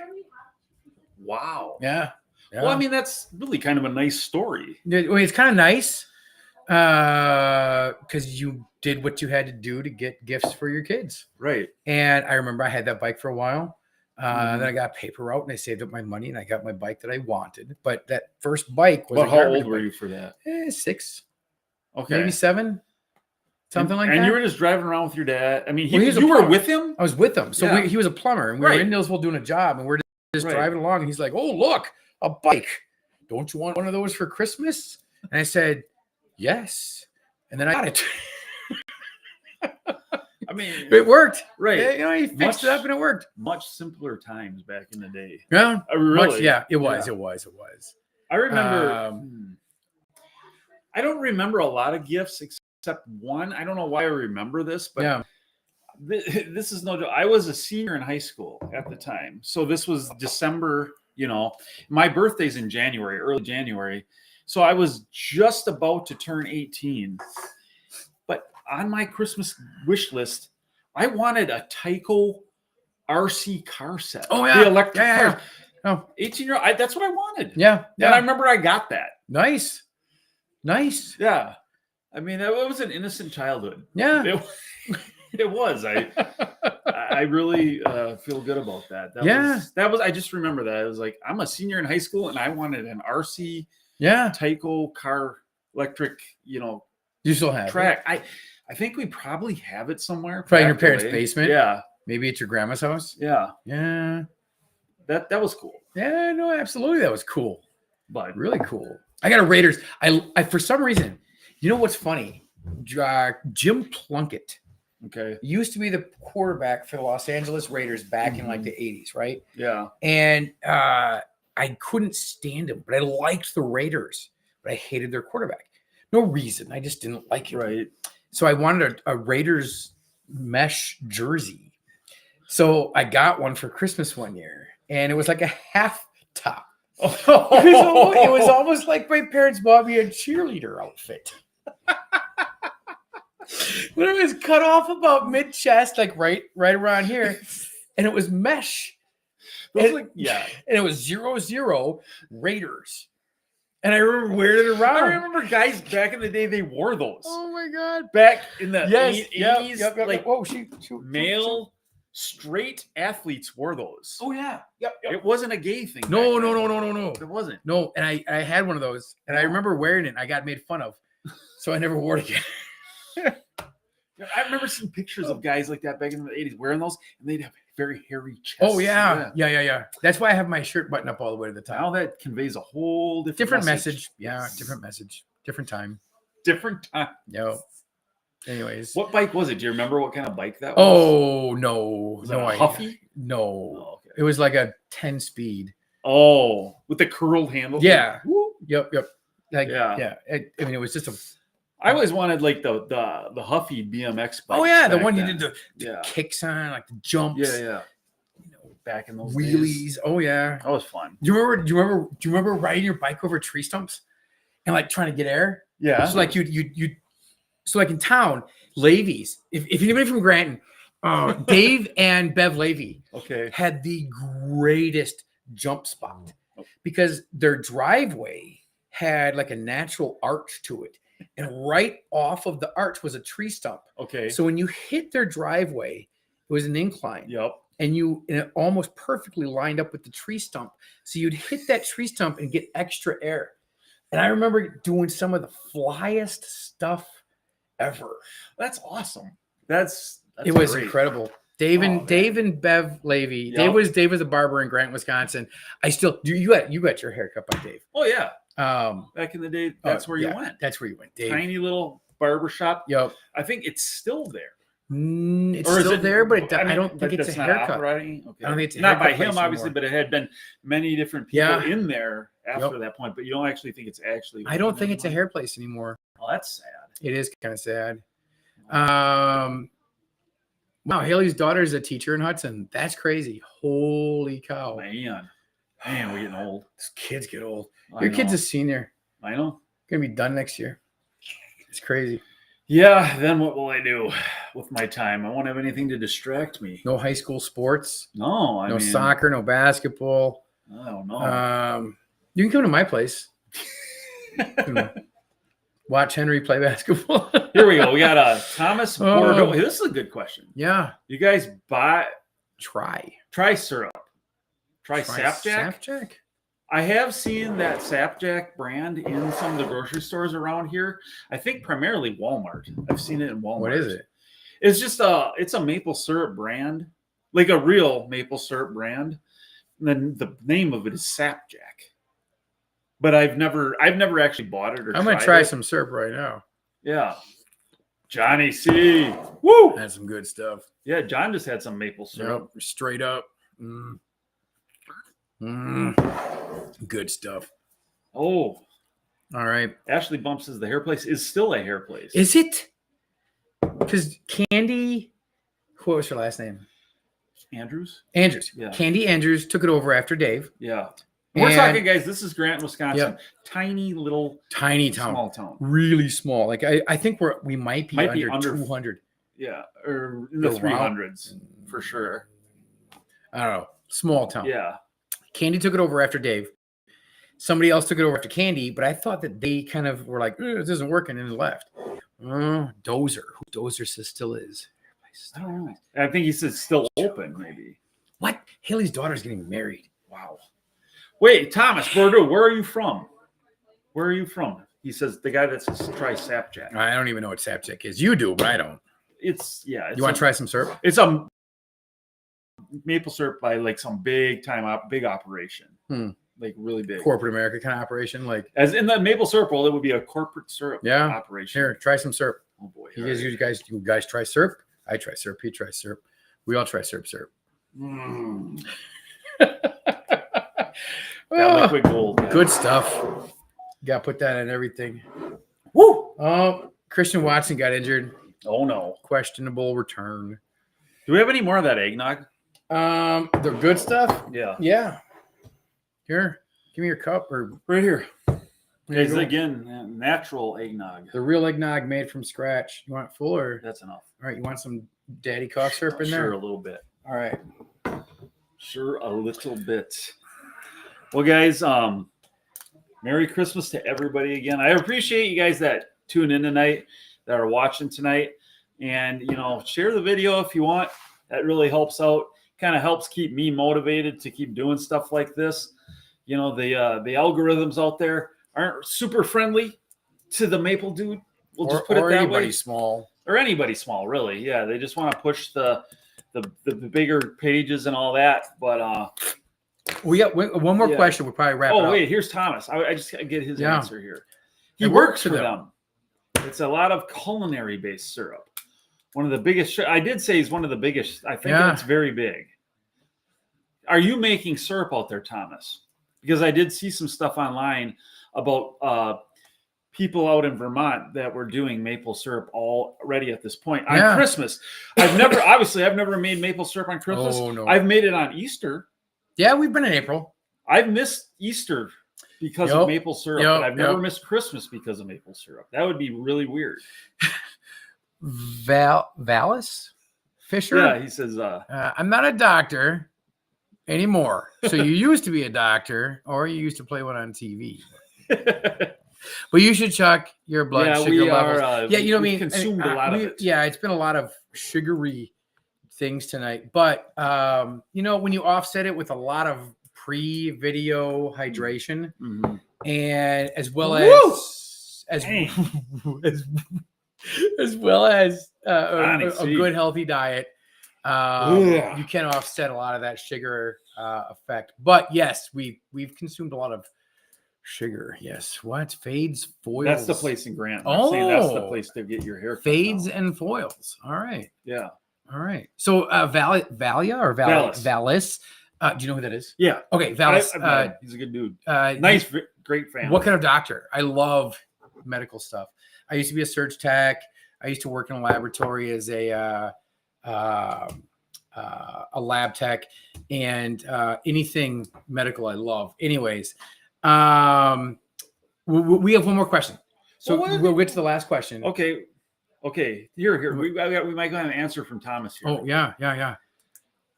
Wow.
Yeah.
Well, I mean, that's really kind of a nice story.
I mean, it's kind of nice because you did what you had to do to get gifts for your kids.
Right.
And I remember I had that bike for a while. Then I got a paper route and I saved up my money and I got my bike that I wanted. But that first bike was
how old were you for that?
6.
Okay.
Maybe 7. Something like that.
And you were just driving around with your dad. I mean, you were with him?
I was with him. So he was a plumber and we were in Nilsville doing a job and we're just driving along. And he's like, oh, look, a bike. Don't you want one of those for Christmas? And I said, yes. And then I got it.
I mean,
It worked.
right?
Yeah, you know, he fixed it up and it worked.
Much simpler times back in the day.
Yeah,
Really?
Yeah, it was.
I remember. I don't remember a lot of gifts except one. I don't know why I remember this, but
yeah.
This is no joke. I was a senior in high school at the time. So this was December, my birthday's in January, early January. So I was just about to turn 18. But on my Christmas wish list, I wanted a Tyco RC car set.
Oh, yeah.
The electric cars.
Yeah. Oh.
18-year-old, that's what I wanted.
Yeah.
And I remember I got that.
Nice.
Yeah. I mean, it was an innocent childhood.
Yeah.
It was. I really feel good about that. That was. I just remember that. It was like I'm a senior in high school and I wanted an RC Tyco car electric,
You still have
track. It? I think we probably have it somewhere.
Probably in your parents' basement.
Yeah.
Maybe at your grandma's house.
Yeah.
Yeah.
That was cool.
Yeah, no, absolutely. That was cool.
But
really cool. I got a Raiders. I for some reason, you know what's funny? Jim Plunkett.
Okay.
Used to be the quarterback for the Los Angeles Raiders back in like the 80s, right?
Yeah.
And I couldn't stand him, but I liked the Raiders, but I hated their quarterback. No reason. I just didn't like it.
Right.
So I wanted a Raiders mesh jersey. So I got one for Christmas one year, and it was like a half top. It was almost like my parents bought me a cheerleader outfit. But it was cut off about mid chest, like right around here, and it was mesh. And it was 0-0 Raiders. And I remember wearing it around.
I remember guys back in the day, they wore those.
Oh my God!
Back in the
80s,
like
whoa,
male straight athletes wore those.
Oh yeah, yep.
It wasn't a gay thing.
No.
It wasn't.
No, and I had one of those, and I remember wearing it. And I got made fun of, so I never wore it again.
I remember seeing pictures of guys like that back in the 80s wearing those, and they'd have very hairy chests.
Oh yeah. That's why I have my shirt buttoned up all the way to the top.
Now that conveys a whole different
message. Yeah, different message, different time. Yo. Anyways,
what bike was it? Do you remember what kind of bike that was?
Oh no,
was that a Huffy?
No,
okay.
It was like a 10-speed.
Oh, with the curled handle.
Yeah. Yep. Like,
yeah.
I mean, it was just a.
I always wanted like the Huffy BMX bike.
Oh yeah, the one you did the kicks on, like the jumps.
Yeah. Back in those
wheelies.
Days.
Oh yeah,
that was fun.
Do you remember riding your bike over tree stumps and like trying to get air?
Yeah.
So like you. So like in town, Levy's. If anybody from Granton, Dave and Bev Levy, had the greatest jump spot because their driveway had like a natural arch to it. And right off of the arch was a tree stump.
Okay.
So when you hit their driveway, it was an incline.
Yep.
And it almost perfectly lined up with the tree stump. So you'd hit that tree stump and get extra air. And I remember doing some of the flyest stuff ever.
That's awesome.
It was great. Incredible. Dave and Bev Levy. Yep. Dave was a barber in Grant, Wisconsin. I still do. You got your haircut by Dave.
Oh yeah. Back in the day, that's where you went.
That's where you went. Dave.
Tiny little barber shop.
Yep.
I think it's still there.
It's still there, but I don't think it's a haircut.
Okay.
I don't think it's a
not by
haircut
him, obviously, but it had been many different people in there after that point. But you don't actually think it's actually.
I don't think it's a hair place anymore.
Oh, that's sad.
It is kind of sad. Wow, Haley's daughter is a teacher in Hudson. That's crazy. Holy cow.
Man, we're getting old.
These kids get old. Your kid's a senior.
I know.
Gonna be done next year. It's crazy.
Yeah, then what will I do with my time? I won't have anything to distract me.
No high school sports.
No,
no soccer, no basketball.
I don't know.
You can come to my place. Watch Henry play basketball.
Here we go. We got Thomas Bordeaux. This is a good question.
Yeah.
You guys
try
syrup. Try Sapjack.
Sapjack?
I have seen that Sapjack brand in some of the grocery stores around here. I think primarily Walmart. I've seen it in Walmart.
What is it?
It's just it's a maple syrup brand, like a real maple syrup brand. And then the name of it is Sapjack. But I've never actually bought it or
I'm gonna try some syrup right now.
Yeah. Jonny C. Woo!
That's some good stuff.
Yeah, John just had some maple syrup.
Yep, straight up. Good stuff.
Oh,
all right.
Ashley Bumps says the hair place is still a hair place.
Is it? Because Candy, what was her last name?
Andrews.
Yeah. Candy Andrews took it over after Dave.
Yeah. We're talking, guys. This is Grant, Wisconsin.
Yep.
Tiny town.
Small town. Really small. Like I think we might be under 200.
Yeah, or in the 300s for sure.
I don't know. Small town.
Yeah.
Candy took it over after Dave. Somebody else took it over after Candy, but I thought that they kind of were like, this isn't working, and left. Dozer. Who Dozer says still is.
I don't know. I think he says still open, maybe.
What? Haley's daughter's getting married.
Wow. Wait, Thomas Bordeaux, where are you from? Where are you from? He says the guy that says try Sapjack.
I don't even know what Sapjack is. You do, but I don't.
It's
you want to try some syrup?
It's a maple syrup by like some big operation. Like really big.
Corporate America kind of operation. Like
as in the maple syrup world, it would be a corporate syrup operation.
Here, try some syrup.
Oh boy.
You guys try syrup. I try syrup. He tries syrup. We all try syrup.
That liquid gold. Yeah.
Good stuff. Got to put that in everything.
Woo!
Oh, Christian Watson got injured.
Oh no.
Questionable return.
Do we have any more of that eggnog?
The good stuff?
Yeah.
Yeah. Here, give me your cup or
right here. Guys, again, natural eggnog.
The real eggnog made from scratch. You want it full or?
That's enough.
All right. You want some daddy cough syrup in there?
Sure, a little bit.
All right.
Sure, a little bit. Well, guys, Merry Christmas to everybody again. I appreciate you guys that tune in tonight, that are watching tonight. And, share the video if you want. That really helps out. Kind of helps keep me motivated to keep doing stuff like this. The algorithms out there aren't super friendly to the maple dude. We'll just put it that way. Or anybody small, really. Yeah, they just want to push the bigger pages and all that. But
we got one more question. We'll probably wrap it up.
Oh, wait, here's Thomas. I just gotta get his answer here. He
It
works for them. It's a lot of culinary-based syrup. One of the biggest. I did say he's one of the biggest. I think it's very big. Are you making syrup out there, Thomas? Because I did see some stuff online about people out in Vermont that were doing maple syrup already at this point on Christmas. I've never made maple syrup on Christmas.
Oh, no.
I've made it on Easter.
Yeah, we've been in April.
I've missed Easter because of maple syrup, but I've never missed Christmas because of maple syrup. That would be really weird.
Vallis Fisher?
Yeah, he says,
I'm not a doctor anymore. So you used to be a doctor, or you used to play one on TV. But you should check your blood sugar levels. We consumed a lot of it. Yeah, it's been a lot of sugary things tonight. But, when you offset it with a lot of pre-video hydration, and as well as a good healthy diet, you can offset a lot of that sugar effect. But yes, we've consumed a lot of sugar. Yes. What? Fades, foils.
That's the place in Grant. I'm saying that's the place to get your hair cut.
Fades and foils. All right.
Yeah.
All right. So Valia or Vallis. Do you know who that is?
Yeah.
Okay. Vallis.
He's a good dude. Nice, great family.
What kind of doctor? I love medical stuff. I used to be a surge tech. I used to work in a laboratory as a lab tech, and anything medical I love. Anyways, we have one more question. So we'll get to the last question.
Okay. Here. We might get an answer from Thomas here.
Oh, yeah.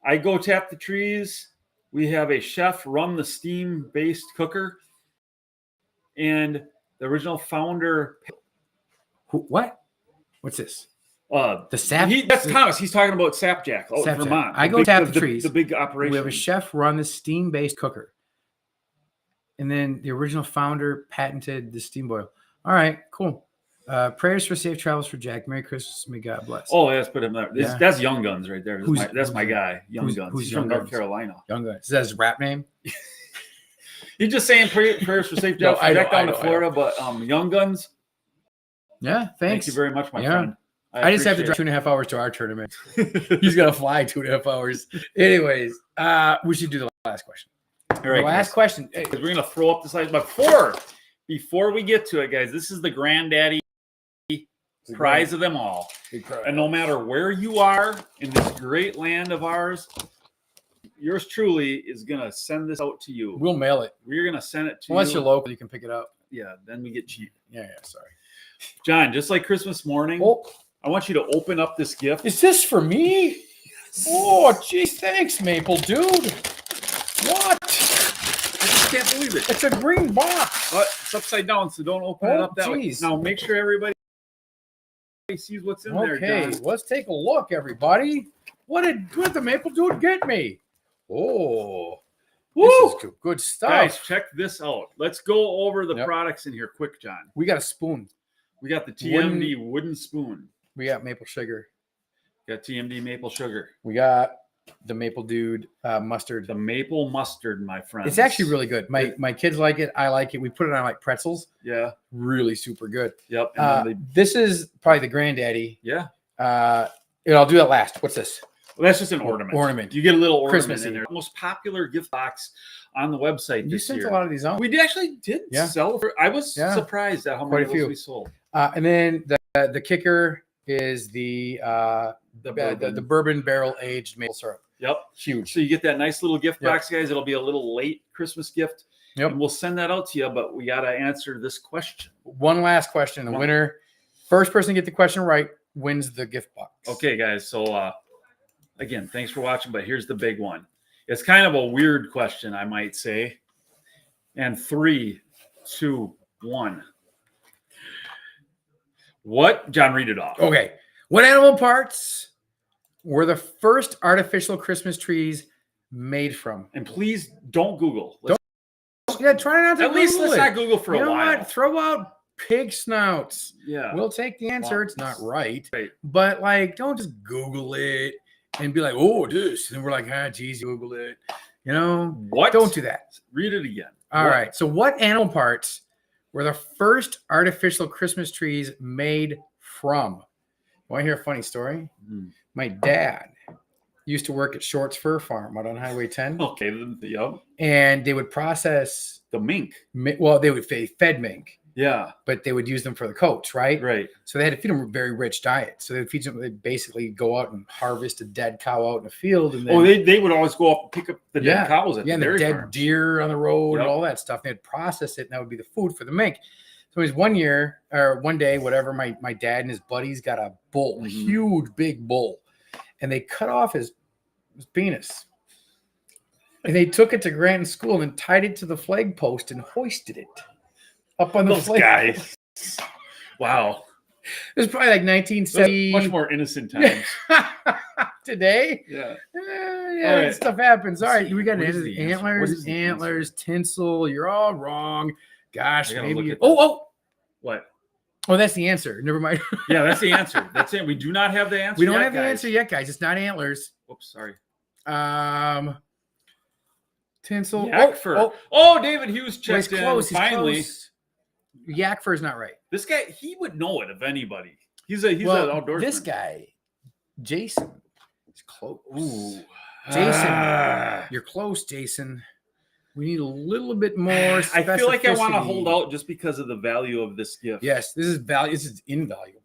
I go tap the trees. We have a chef run the steam-based cooker. And the original founder.
What? What's this?
The sap. That's Thomas. He's talking about Sapjack, Vermont.
I go tap the trees.
The big operation.
We have a chef run the steam-based cooker. And then the original founder patented the steam boil. All right, cool. Prayers for safe travels for Jack. Merry Christmas. May God bless.
Oh, let's put him there. That's Young Guns right there. That's my guy, Young Guns. He's from North Carolina.
Young Guns. Is that his rap name?
He's just saying prayers for safe travels. Jack down to Florida, but Young Guns.
Yeah, thanks.
Thank you very much, my friend.
I just have to drive 2.5 hours to our tournament. He's got to fly 2.5 hours. Anyways, we should do the last question.
All right,
the last question. Hey,
we're going to throw up the slides. But before we get to it, guys, this is the granddaddy prize of them all. And no matter where you are in this great land of ours, yours truly is going to send this out to you.
We'll mail it.
We're going to send it to
Unless
you.
you're local, you can pick it up.
Yeah, then we get cheap.
Yeah, sorry.
John, just like Christmas morning, I want you to open up this gift.
Is this for me? Oh, geez, thanks, Maple, dude. What?
I just can't believe it.
It's a green box.
But it's upside down, so don't open it up that way. Now make sure everybody sees what's in there, John.
Okay, let's take a look, everybody. What did the Maple Dude get me? Oh, this is good stuff.
Guys, check this out. Let's go over the products in here quick, John.
We got a spoon.
We got the TMD wooden spoon.
We got maple sugar.
We got TMD maple sugar.
We got the Maple Dude mustard.
The maple mustard, my friend.
It's actually really good. My kids like it. I like it. We put it on like pretzels.
Yeah.
Really super good.
Yep.
This is probably the granddaddy.
Yeah.
I'll do that last. What's this?
Well, that's just an ornament. You get a little ornament
Christmas
in there. Most popular gift box on the website
You
this
sent
year.
a lot of these out.
We actually did sell. I was surprised at how many of those we sold.
And then the kicker is the bourbon barrel aged maple syrup.
Yep.
Huge.
So you get that nice little gift box, guys. It'll be a little late Christmas gift.
Yep.
And we'll send that out to you, but we got to answer this question.
One last question. The winner, first person to get the question right, wins the gift box.
Okay, guys. So, again, thanks for watching, but here's the big one. It's kind of a weird question, I might say. And 3, 2, 1. What? John, read it off.
Okay. What animal parts were the first artificial Christmas trees made from?
And please don't Google.
Try not to.
At least let's not Google for a while.
What? Throw out pig snouts.
Yeah.
We'll take the answer. It's not right. But don't just Google it and be like, oh, this. And we're like, geez, Google it.
What?
Don't do that.
Read it again.
All right. So what animal parts were the first artificial Christmas trees made from? Want to hear a funny story?
Mm-hmm.
My dad used to work at Short's Fur Farm out on Highway 10.
Okay. Yep.
And they would process
the mink.
Well, they fed mink.
Yeah.
But they would use them for the coats, right?
Right.
So they had to feed them a very rich diet. So they'd feed them, they'd basically go out and harvest a dead cow out in the field. And then,
they would always go up and pick up the dead cows at the dairy
dead
farms.
Deer on the road and all that stuff. They'd process it, and that would be the food for the mink. So it was one day, whatever, my dad and his buddies got a bull, a huge big bull, and they cut off his penis. And they took it to Granton School and then tied it to the flag post and hoisted it up on the flag.
Guys. Wow.
It was probably like 1970.
Much more innocent times.
Today?
Yeah.
That stuff happens. All right. We got antlers, tinsel. You're all wrong. Gosh, maybe.
What?
Oh, that's the answer. Never mind.
Yeah, that's the answer. That's it. We do not have the answer.
We don't have the answer yet, guys. It's not antlers.
Oops, sorry.
Tinsel.
Yak fur. Oh, David Hughes checked in.
Close.
Finally.
Close. Yak fur is not right.
This guy, he would know it if anybody. He's an outdoorsman.
This guy, Jason, is close.
Ooh.
Jason, you're close, Jason. We need a little bit more specificity.
I feel like I want to hold out just because of the value of this gift.
Yes, this is invaluable.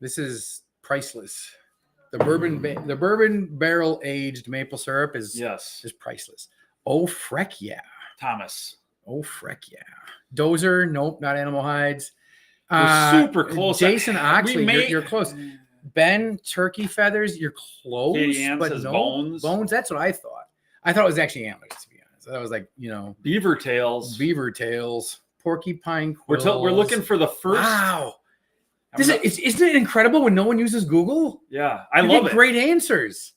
This is priceless. The bourbon barrel aged maple syrup is priceless. Oh, freck yeah.
Thomas.
Oh, freck yeah. Dozer, nope, not animal hides.
We're super close.
Jason Oxley, you're close. Ben, turkey feathers, you're close.
Katie Ann
but
says
no,
bones.
Bones, that's what I thought. I thought it was actually antlers, to be honest. That was like,
beaver tails,
porcupine quills.
We're looking for the first.
Wow. Isn't it incredible when no one uses Google?
Yeah, I love it.
Great answers.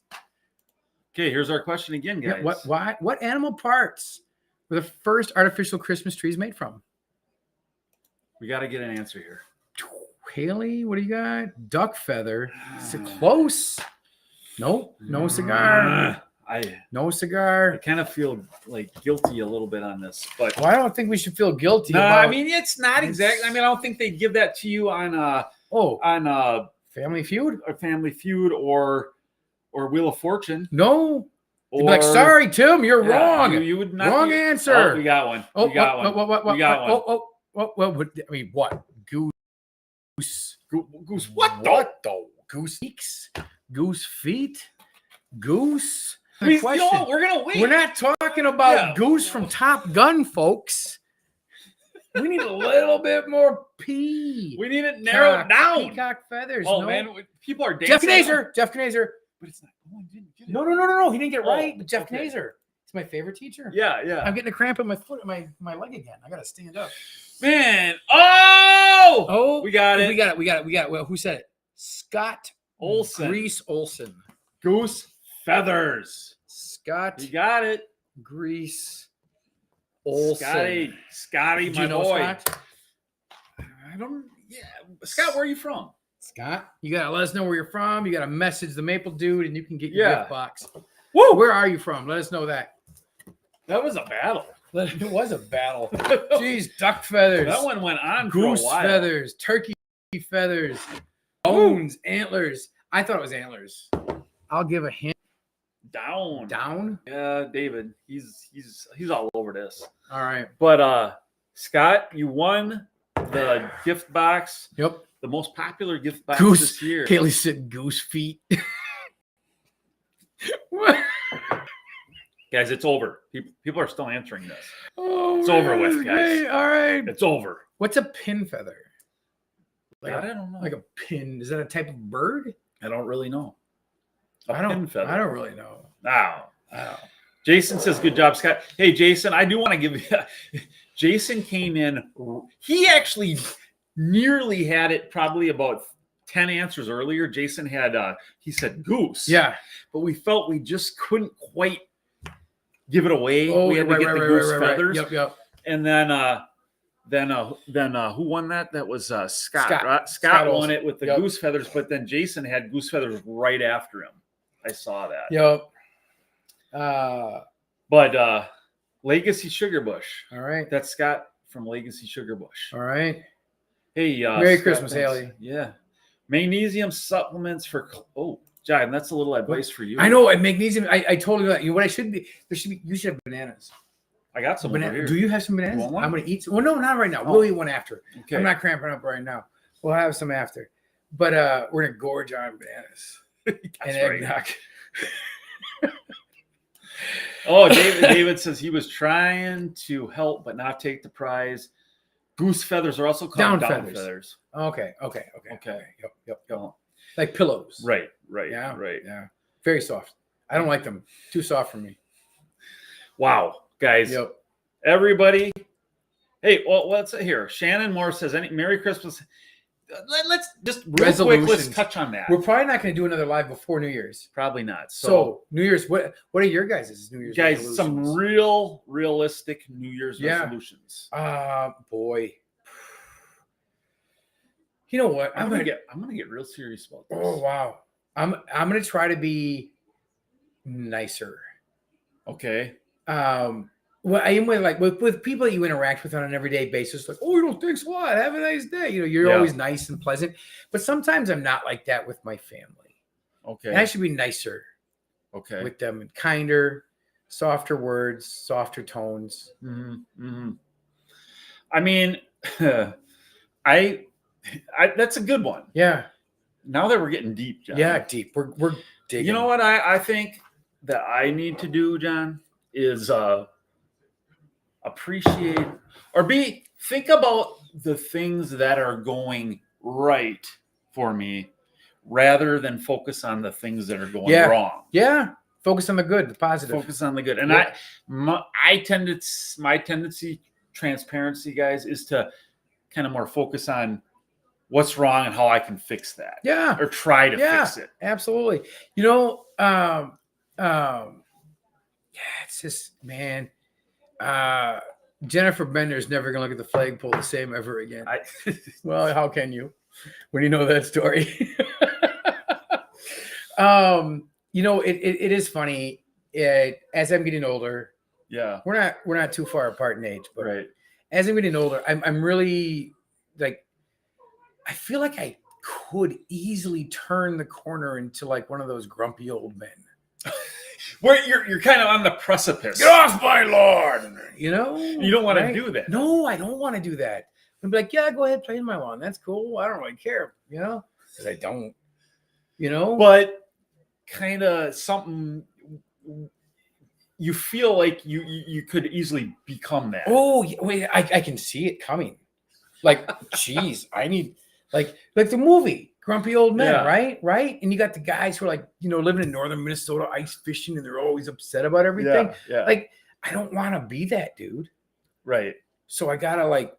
Okay, here's our question again, guys.
What animal parts were the first artificial Christmas trees made from?
We got to get an answer here.
Haley, what do you got? Duck feather. Is it close? Nope. No cigar. No cigar.
I kind of feel like guilty a little bit on this, but
I don't think we should feel guilty.
No, I mean it's not exactly. I mean, I don't think they give that to you on
Family Feud?
A Family Feud or Wheel of Fortune.
No. You'd
Or
be like, sorry, Tim, you're
yeah,
wrong.
You would not
Wrong
be,
answer.
Oh, we got one.
Oh,
we got one.
What?
We got one.
What? I mean, what? Goose.
Goose. What
the? Goose cheeks? Goose feet? Goose?
We're
Question.
we're gonna wait.
We're not talking about
Yeah.
Goose from Top Gun, folks. We need a little bit more P.
We need it narrowed down.
Peacock feathers.
Oh
no.
man, people are dancing.
Jeff Knazer.
But it's not. Oh, you didn't get it.
No. He didn't get it right.
Oh,
But Jeff
okay.
Knazer. It's my favorite teacher.
Yeah.
I'm getting a cramp in my foot, my leg again. I gotta stand up.
Man. Oh.
Oh,
We got it.
We got it. Well, who said it? Scott
Olson.
Grease Olson.
Goose feathers.
Scott
You got it.
Grease Olson.
Scotty,
Did
my
you know
boy.
Scott?
I don't. Yeah, Scott, where are you from?
Scott, you gotta let us know where you're from. You gotta message the Maple Dude, and you can get your gift box.
Woo!
Where are you from? Let us know that.
That was a battle.
It was a battle. Jeez, duck feathers.
That one went on
Goose
for a while.
feathers, turkey feathers, bones, antlers. I thought it was antlers. I'll give a hint.
Down.
Down.
Yeah, David. He's all over this.
All right.
But Scott, you won the gift box.
Yep.
The most popular gift box
Goose.
this year.
Kaylee said goose feet. What?
Guys, it's over. People are still answering this.
Oh,
It's over with,
okay,
guys.
All right.
It's over.
What's a pin feather? Like
I don't know.
Like a pin. Is that a type of bird?
I don't really know.
I don't really know.
Wow.
I don't.
Jason says, good job, Scott. Hey, Jason, I do want to give you – Jason came in – he actually nearly had it probably about 10 answers earlier. Jason had he said goose.
Yeah.
But we felt we just couldn't quite give it away.
Oh,
we had to get the goose feathers.
Yep.
And then who won that? That was Scott. Right?
Scott
won
Olson.
it with the
Yep.
goose feathers, but then Jason had goose feathers right after him. I saw that.
Yep.
But Legacy Sugar Bush.
All right.
That's Scott from Legacy Sugar Bush.
All right.
Hey,
Merry
Scott,
Christmas,
thanks.
Haley.
Yeah. Magnesium supplements for John, that's a little advice for you.
I know. And magnesium. I told you that. You know what I should be? You should have bananas.
I got some over here.
Do you have some bananas?
You want one?
I'm gonna eat some. Well, no, not right now.
Oh.
We'll eat one after.
Okay.
I'm not cramping up right now. We'll have some after. But we're gonna gorge on bananas and eggnog.
Oh, David says he was trying to help but not take the prize. Goose feathers are also called down feathers.
Okay. Yep.
Oh.
Like pillows.
Right.
Yeah.
Right.
Yeah. Very soft. I don't like them. Too soft for me.
Wow, guys.
Yep.
Everybody. Hey, well, what's it here? Shannon Moore says, Merry Christmas. Let's just real quick, let's touch on that.
We're probably not going to do another live before New Year's.
Probably not.
So New Year's, what are your guys' New Year's
guys,
resolutions?
some realistic New Year's resolutions.
Boy. You know what?
I'm gonna get real serious about this.
Oh wow. I'm gonna try to be nicer.
Okay.
Well, I am with people that you interact with on an everyday basis, like, oh, you don't think so? What? Have a nice day. You know, you're always nice and pleasant. But sometimes I'm not like that with my family.
Okay.
And I should be nicer.
Okay.
With them and kinder, softer words, softer tones.
Mm-hmm. I mean, I that's a good one.
Yeah.
Now that we're getting deep, John.
Yeah, deep. We're digging.
You know what I think that I need to do, John, is appreciate or think about the things that are going right for me rather than focus on the things that are going wrong.
Yeah. Focus on the good, the positive.
Focus on the good. And my tendency, transparency, guys, is to kind of more focus on what's wrong and how I can fix that.
Yeah.
Or try to fix it.
Absolutely. You know, it's just, man, Jennifer Bender's never going to look at the flagpole the same ever again. Well, how can you when you know that story? You know, it is funny. As I'm getting older, we're not too far apart in age, but as I'm getting older, I'm really like, I feel like I could easily turn the corner into like one of those grumpy old men.
Where you're kind of on the precipice.
Get off my lawn, you know?
You don't want to do that.
No, I don't want to do that. I'm like, yeah, go ahead, play in my lawn. That's cool. I don't really care, you know? Because I don't, you know?
But kind of something you feel like you could easily become that.
Oh, wait, I can see it coming. Like, geez, I need like the movie Grumpy Old Men,
Yeah.
right? And you got the guys who are like, you know, living in northern Minnesota, ice fishing, and they're always upset about everything.
Yeah.
Like, I don't want to be that dude.
Right.
So I gotta like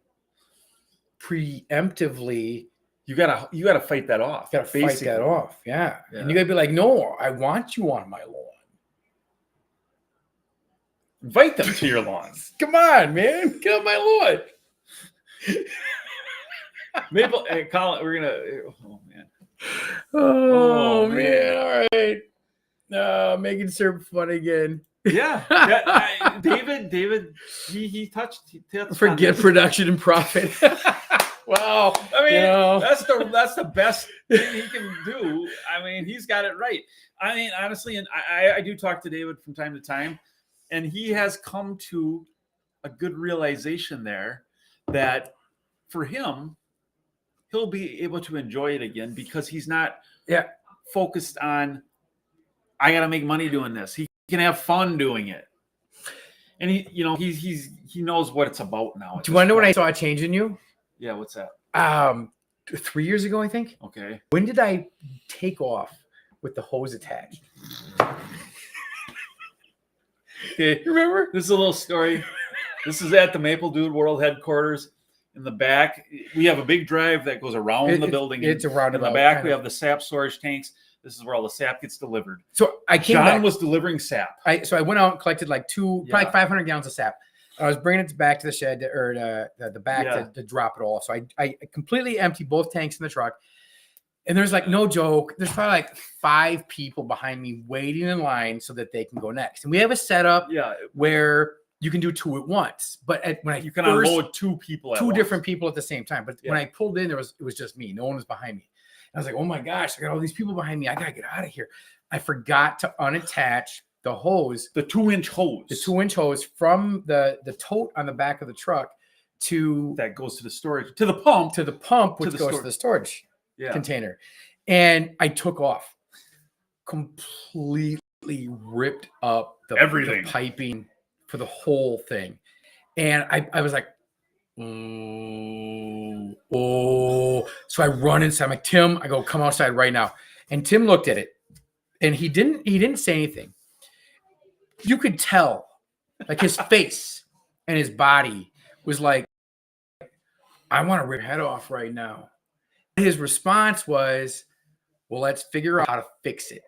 preemptively
You gotta fight that off.
fight that off. Yeah.
Yeah.
And you gotta be like, no, I want you on my lawn.
Invite them to your lawns.
Come on, man. Get on my lawn.
Maple, hey, Colin, we're gonna. Oh man.
Oh,
man.
man. All right. Making syrup fun again.
Yeah. David, he touched
Forget
on
production and profit. Well,
I mean,
you know.
that's the best thing he can do. I mean, he's got it right. I mean, honestly, and I do talk to David from time to time, and he has come to a good realization there that for him, he'll be able to enjoy it again because he's not focused on, I got to make money doing this. He can have fun doing it. And he knows what it's about now.
Do you want to know when I saw a change in you?
Yeah, what's that?
3 years ago, I think.
Okay.
When did I take off with the hose attached?
Okay, remember? This is a little story. This is at the Maple Dude World headquarters. In the back, we have a big drive that goes around the building.
It's around
in the back. We have the sap storage tanks. This is where all the sap gets delivered.
So I came
John
back.
was delivering sap.
So I went out and collected like probably 500 gallons of sap. I was bringing it back to the shed or the back to drop it all. So I completely emptied both tanks in the truck. And there's like no joke. There's probably like 5 people behind me waiting in line so that they can go next. And we have a setup where you can do 2 at once. But when
you can unload 2 people at once.
different people at the same time. But when I pulled in, it was just me. No one was behind me. And I was like, oh my gosh, I got all these people behind me. I gotta get out of here. I forgot to unattach the hose,
the 2-inch hose,
from the tote on the back of the truck
that goes to the storage, to the pump,
which goes to the storage container. And I took off, completely ripped up the piping for the whole thing. And I was like, oh. So I run inside. I'm like, Tim, I go, come outside right now. And Tim looked at it and he didn't say anything. You could tell, like his face and his body was like, I want to rip your head off right now. His response was, well, let's figure out how to fix it.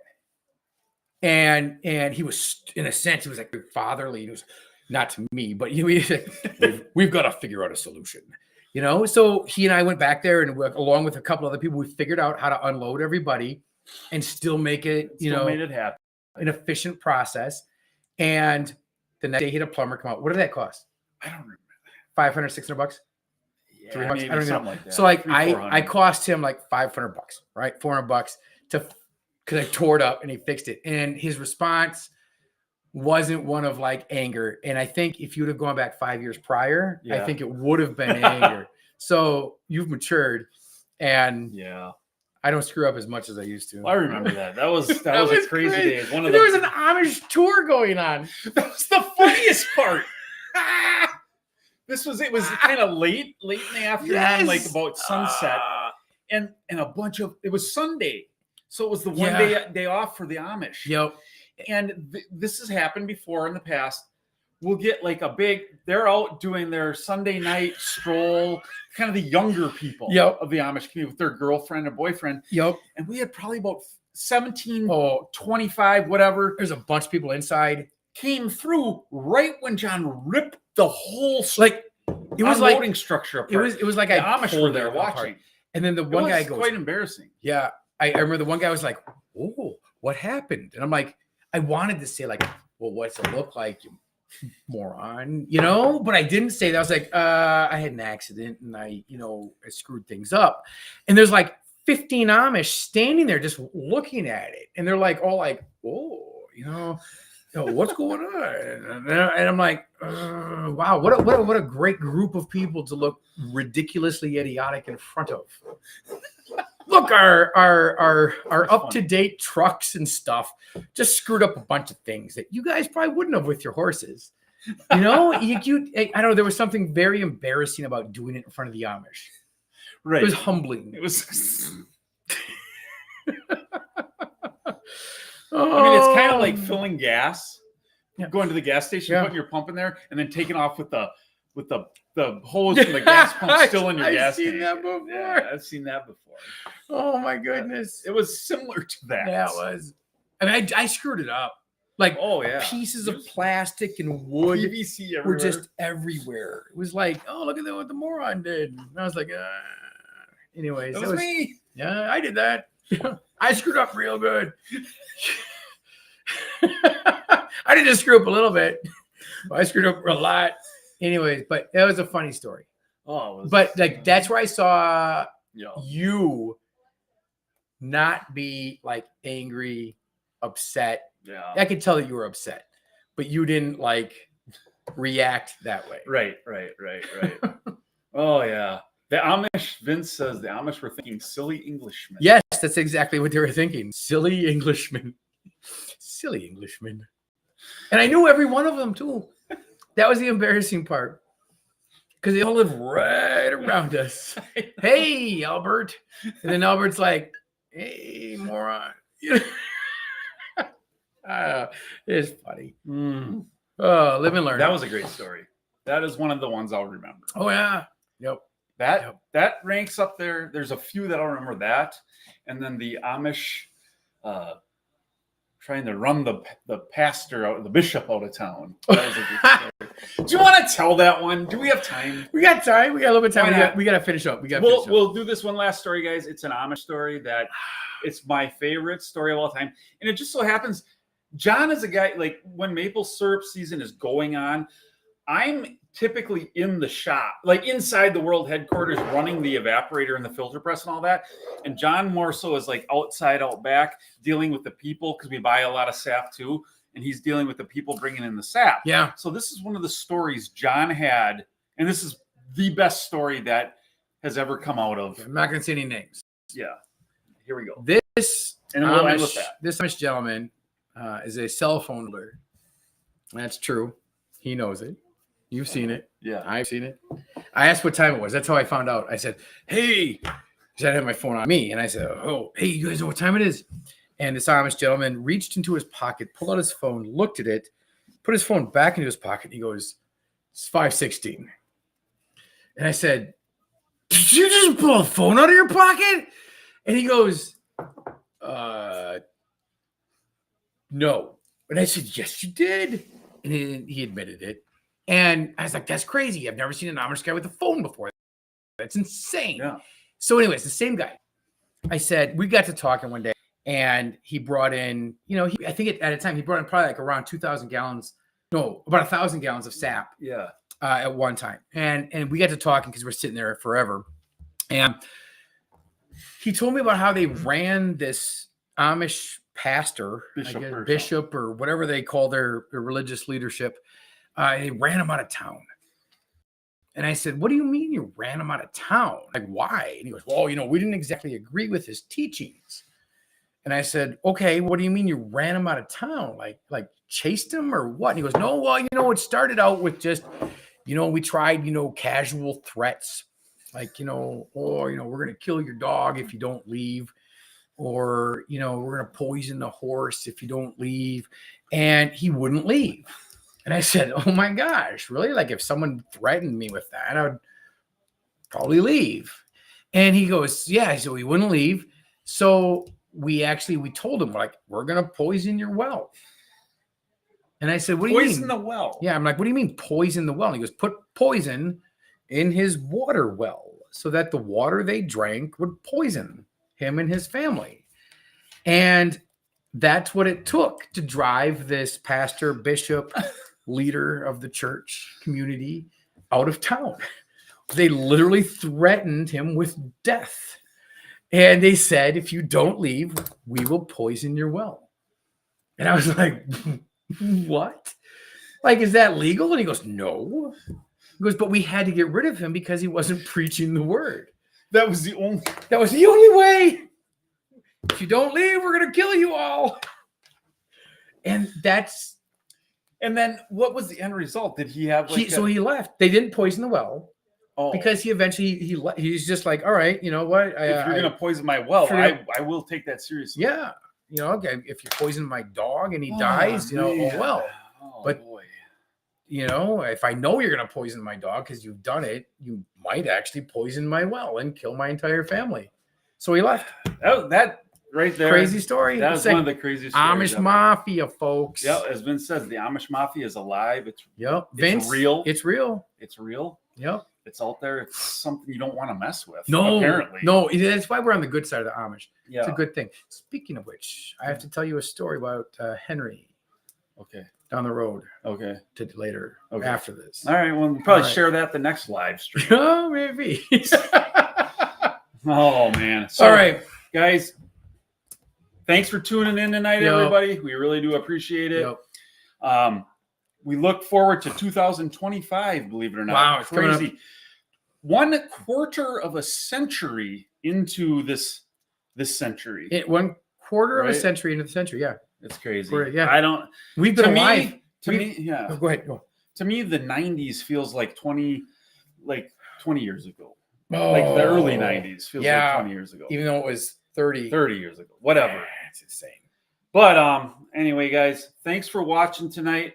And he was, in a sense, he was like fatherly. He was not to me, but we've got to figure out a solution. You know, so he and I went back there and along with a couple other people, we figured out how to unload everybody and still make it,
made it happen.
An efficient process. And the next day, he had a plumber come out. What did that cost?
I don't remember.
$500, $600?
Yeah,
$300?
maybe
I don't
something
know.
like that.
So like I cost him like $500, right? $400 because I tore it up and he fixed it. And his response wasn't one of like anger. And I think if you'd have gone back 5 years prior, I think it would have been anger. So you've matured, and I don't screw up as much as I used to.
Well, I remember that. That was a crazy day.
There was an Amish tour going on.
That was the funniest part. It was kind of late in the afternoon, like about sunset, and a bunch of, it was Sunday, so it was the one day off for the Amish.
Yep.
And this has happened before in the past. We'll get like they're out doing their Sunday night stroll, kind of the younger people of the Amish community with their girlfriend or boyfriend.
Yep.
And we had probably about 17, 25, whatever.
There's a bunch of people inside.
Came through right when John ripped the whole
it was
unloading structure apart.
It was like
the Amish were there watching.
Apart. And then the one guy goes,
quite embarrassing.
Yeah. I remember the one guy was like, oh, what happened? And I'm like, I wanted to say like, well, what's it look like, you moron, but I didn't say that. I was like, I had an accident and I screwed things up. And there's like 15 Amish standing there just looking at it. And they're like, all like, oh, what's going on? And I'm like, wow, what a great group of people to look ridiculously idiotic in front of. Look, our up-to-date trucks and stuff just screwed up a bunch of things that you guys probably wouldn't have with your horses. I don't know. There was something very embarrassing about doing it in front of the Amish.
Right.
It was humbling.
It was. I mean, it's kind of like filling gas, going to the gas station, putting your pump in there, and then taking off with the hose from the gas pump still in your gas tank.
I've seen that before.
Yeah, I've seen that before.
Oh my goodness.
It was similar to that.
Yeah, it was. I mean, I screwed it up. Like, pieces of plastic and wood
PVC everywhere.
were just everywhere. It was like, oh, look at what the moron did. And I was like, anyways.
That was me.
Yeah, I did that. I screwed up real good. I didn't just screw up a little bit. I screwed up a lot. Anyways, but it was a funny story. But like that's where I saw you not be like angry, upset.
Yeah.
I could tell that you were upset, but you didn't like react that way.
Right. Oh yeah. The Amish, Vince says the Amish were thinking silly Englishmen.
Yes, that's exactly what they were thinking. Silly Englishmen. Silly Englishmen. And I knew every one of them too. That was the embarrassing part. Because they all live right around us. Hey, Albert. And then Albert's like, hey, moron. It's funny. Oh, live and learn.
That was a great story. That is one of the ones I'll remember.
Oh, yeah. Yep.
That ranks up there. There's a few that I'll remember that. And then the Amish trying to run the pastor out, the bishop out of town. That was a good story. Do you want to tell that one? Do we have time?
We got time. We got a little bit of time. We got to finish up.
We'll do this one last story, guys. It's an Amish story that it's my favorite story of all time. And it just so happens, John is a guy, like when maple syrup season is going on, I'm typically in the shop, like inside the world headquarters, running the evaporator and the filter press and all that. And John more so is like outside, out back, dealing with the people because we buy a lot of sap too. And he's dealing with the people bringing in the sap.
Yeah.
So this is one of the stories John had, and this is the best story that has ever come out of.
I'm not going to say any names.
Yeah. Here we go.
This
This
Amish gentleman is a cell phone dealer. That's true. He knows it. You've seen it.
Yeah.
I've seen it. I asked what time it was. That's how I found out. I said, hey, because I had my phone on me. And I said, oh, hey, you guys know what time it is? And this Amish gentleman reached into his pocket, pulled out his phone, looked at it, put his phone back into his pocket. And he goes, it's 5:16. And I said, did you just pull a phone out of your pocket? And he goes, no. And I said, yes, you did. And he admitted it. And I was like, that's crazy. I've never seen an Amish guy with a phone before. That's insane.
Yeah.
So anyways, the same guy. I said, we got to talking one day and he brought in, I think at a time he brought in probably like around 2,000 gallons. No, about 1,000 gallons of sap.
Yeah.
At one time. And we got to talking because we're sitting there forever. And he told me about how they ran this Amish pastor, bishop or whatever they call their religious leadership. They ran him out of town. And I said, what do you mean you ran him out of town? Like, why? And he goes, well, we didn't exactly agree with his teachings. And I said, okay, what do you mean you ran him out of town? Like chased him or what? And he goes, no, well, it started out with just, we tried, casual threats. Like, we're going to kill your dog if you don't leave. Or, we're going to poison the horse if you don't leave. And he wouldn't leave. And I said, oh my gosh, really? Like if someone threatened me with that, I would probably leave. And he goes, yeah. So he wouldn't leave. So we told him, like, we're going to poison your well. And I said, what do you mean?
Poison the well?
Yeah. I'm like, what do you mean poison the well? And he goes, put poison in his water well so that the water they drank would poison him and his family. And that's what it took to drive this pastor, bishop, leader of the church community out of town. They literally threatened him with death. And they said, if you don't leave, we will poison your well. And I was like, what? Like, is that legal? And he goes, no. He goes, but we had to get rid of him because he wasn't preaching the word.
That was the only.
That was the only way. If you don't leave, we're going to kill you all. And that's.
And then what was the end result? Did he have like
So he left. They didn't poison the well.
Oh,
Because he eventually he's just like, all right, you know what?
if you're gonna poison my well, I will take that seriously.
Yeah, you know, okay, if you poison my dog and he dies, you know,
man.
oh well.
Oh,
But
boy.
you know, if I know you're gonna poison my dog because you've done it, you might actually poison my well and kill my entire family. So he left.
That right there,
Crazy story.
That was
It's like
one of the craziest stories
Amish
ever.
mafia, folks.
Yeah, as Vince says, the Amish mafia is alive. It's
Vince,
real.
It's real.
It's real.
Yep.
It's out there. It's something you don't want to mess with.
No,
apparently.
no. That's why we're on the good side of the Amish.
Yeah.
It's a good thing. Speaking of which, I have to tell you a story about Henry
Okay.
down the road
Okay.
to later
Okay.
after this.
All right. Well, we'll probably
All right.
share that the next live stream.
Oh, maybe.
Oh man. So,
All right.
guys. Thanks for tuning in tonight,
Yep.
everybody. We really do appreciate it.
Yep.
We look forward to 2025, believe it or not.
Wow, it's coming up.
Crazy. 1/4 of a century into this century.
1/4 of a
Right?
century into the century. Yeah.
It's crazy.
Yeah.
I don't.
We've been alive.
To me, yeah.
Oh, go ahead. Go.
To me, the 90s feels like 20 years ago. Like the early 90s feels
yeah.
like 20 years ago.
Even though it was 30
years ago. Whatever.
It's insane.
But anyway, guys, thanks for watching tonight.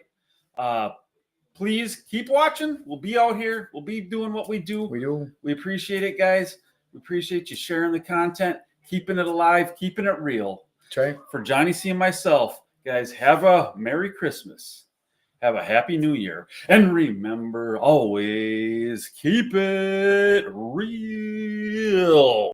Please keep watching. We'll be out here. We'll be doing what we do.
We do.
We appreciate it, guys. We appreciate you sharing the content, keeping it alive, keeping it real.
Okay.
For Jonny C and myself, guys, have a Merry Christmas. Have a Happy New Year. And remember, always keep it real.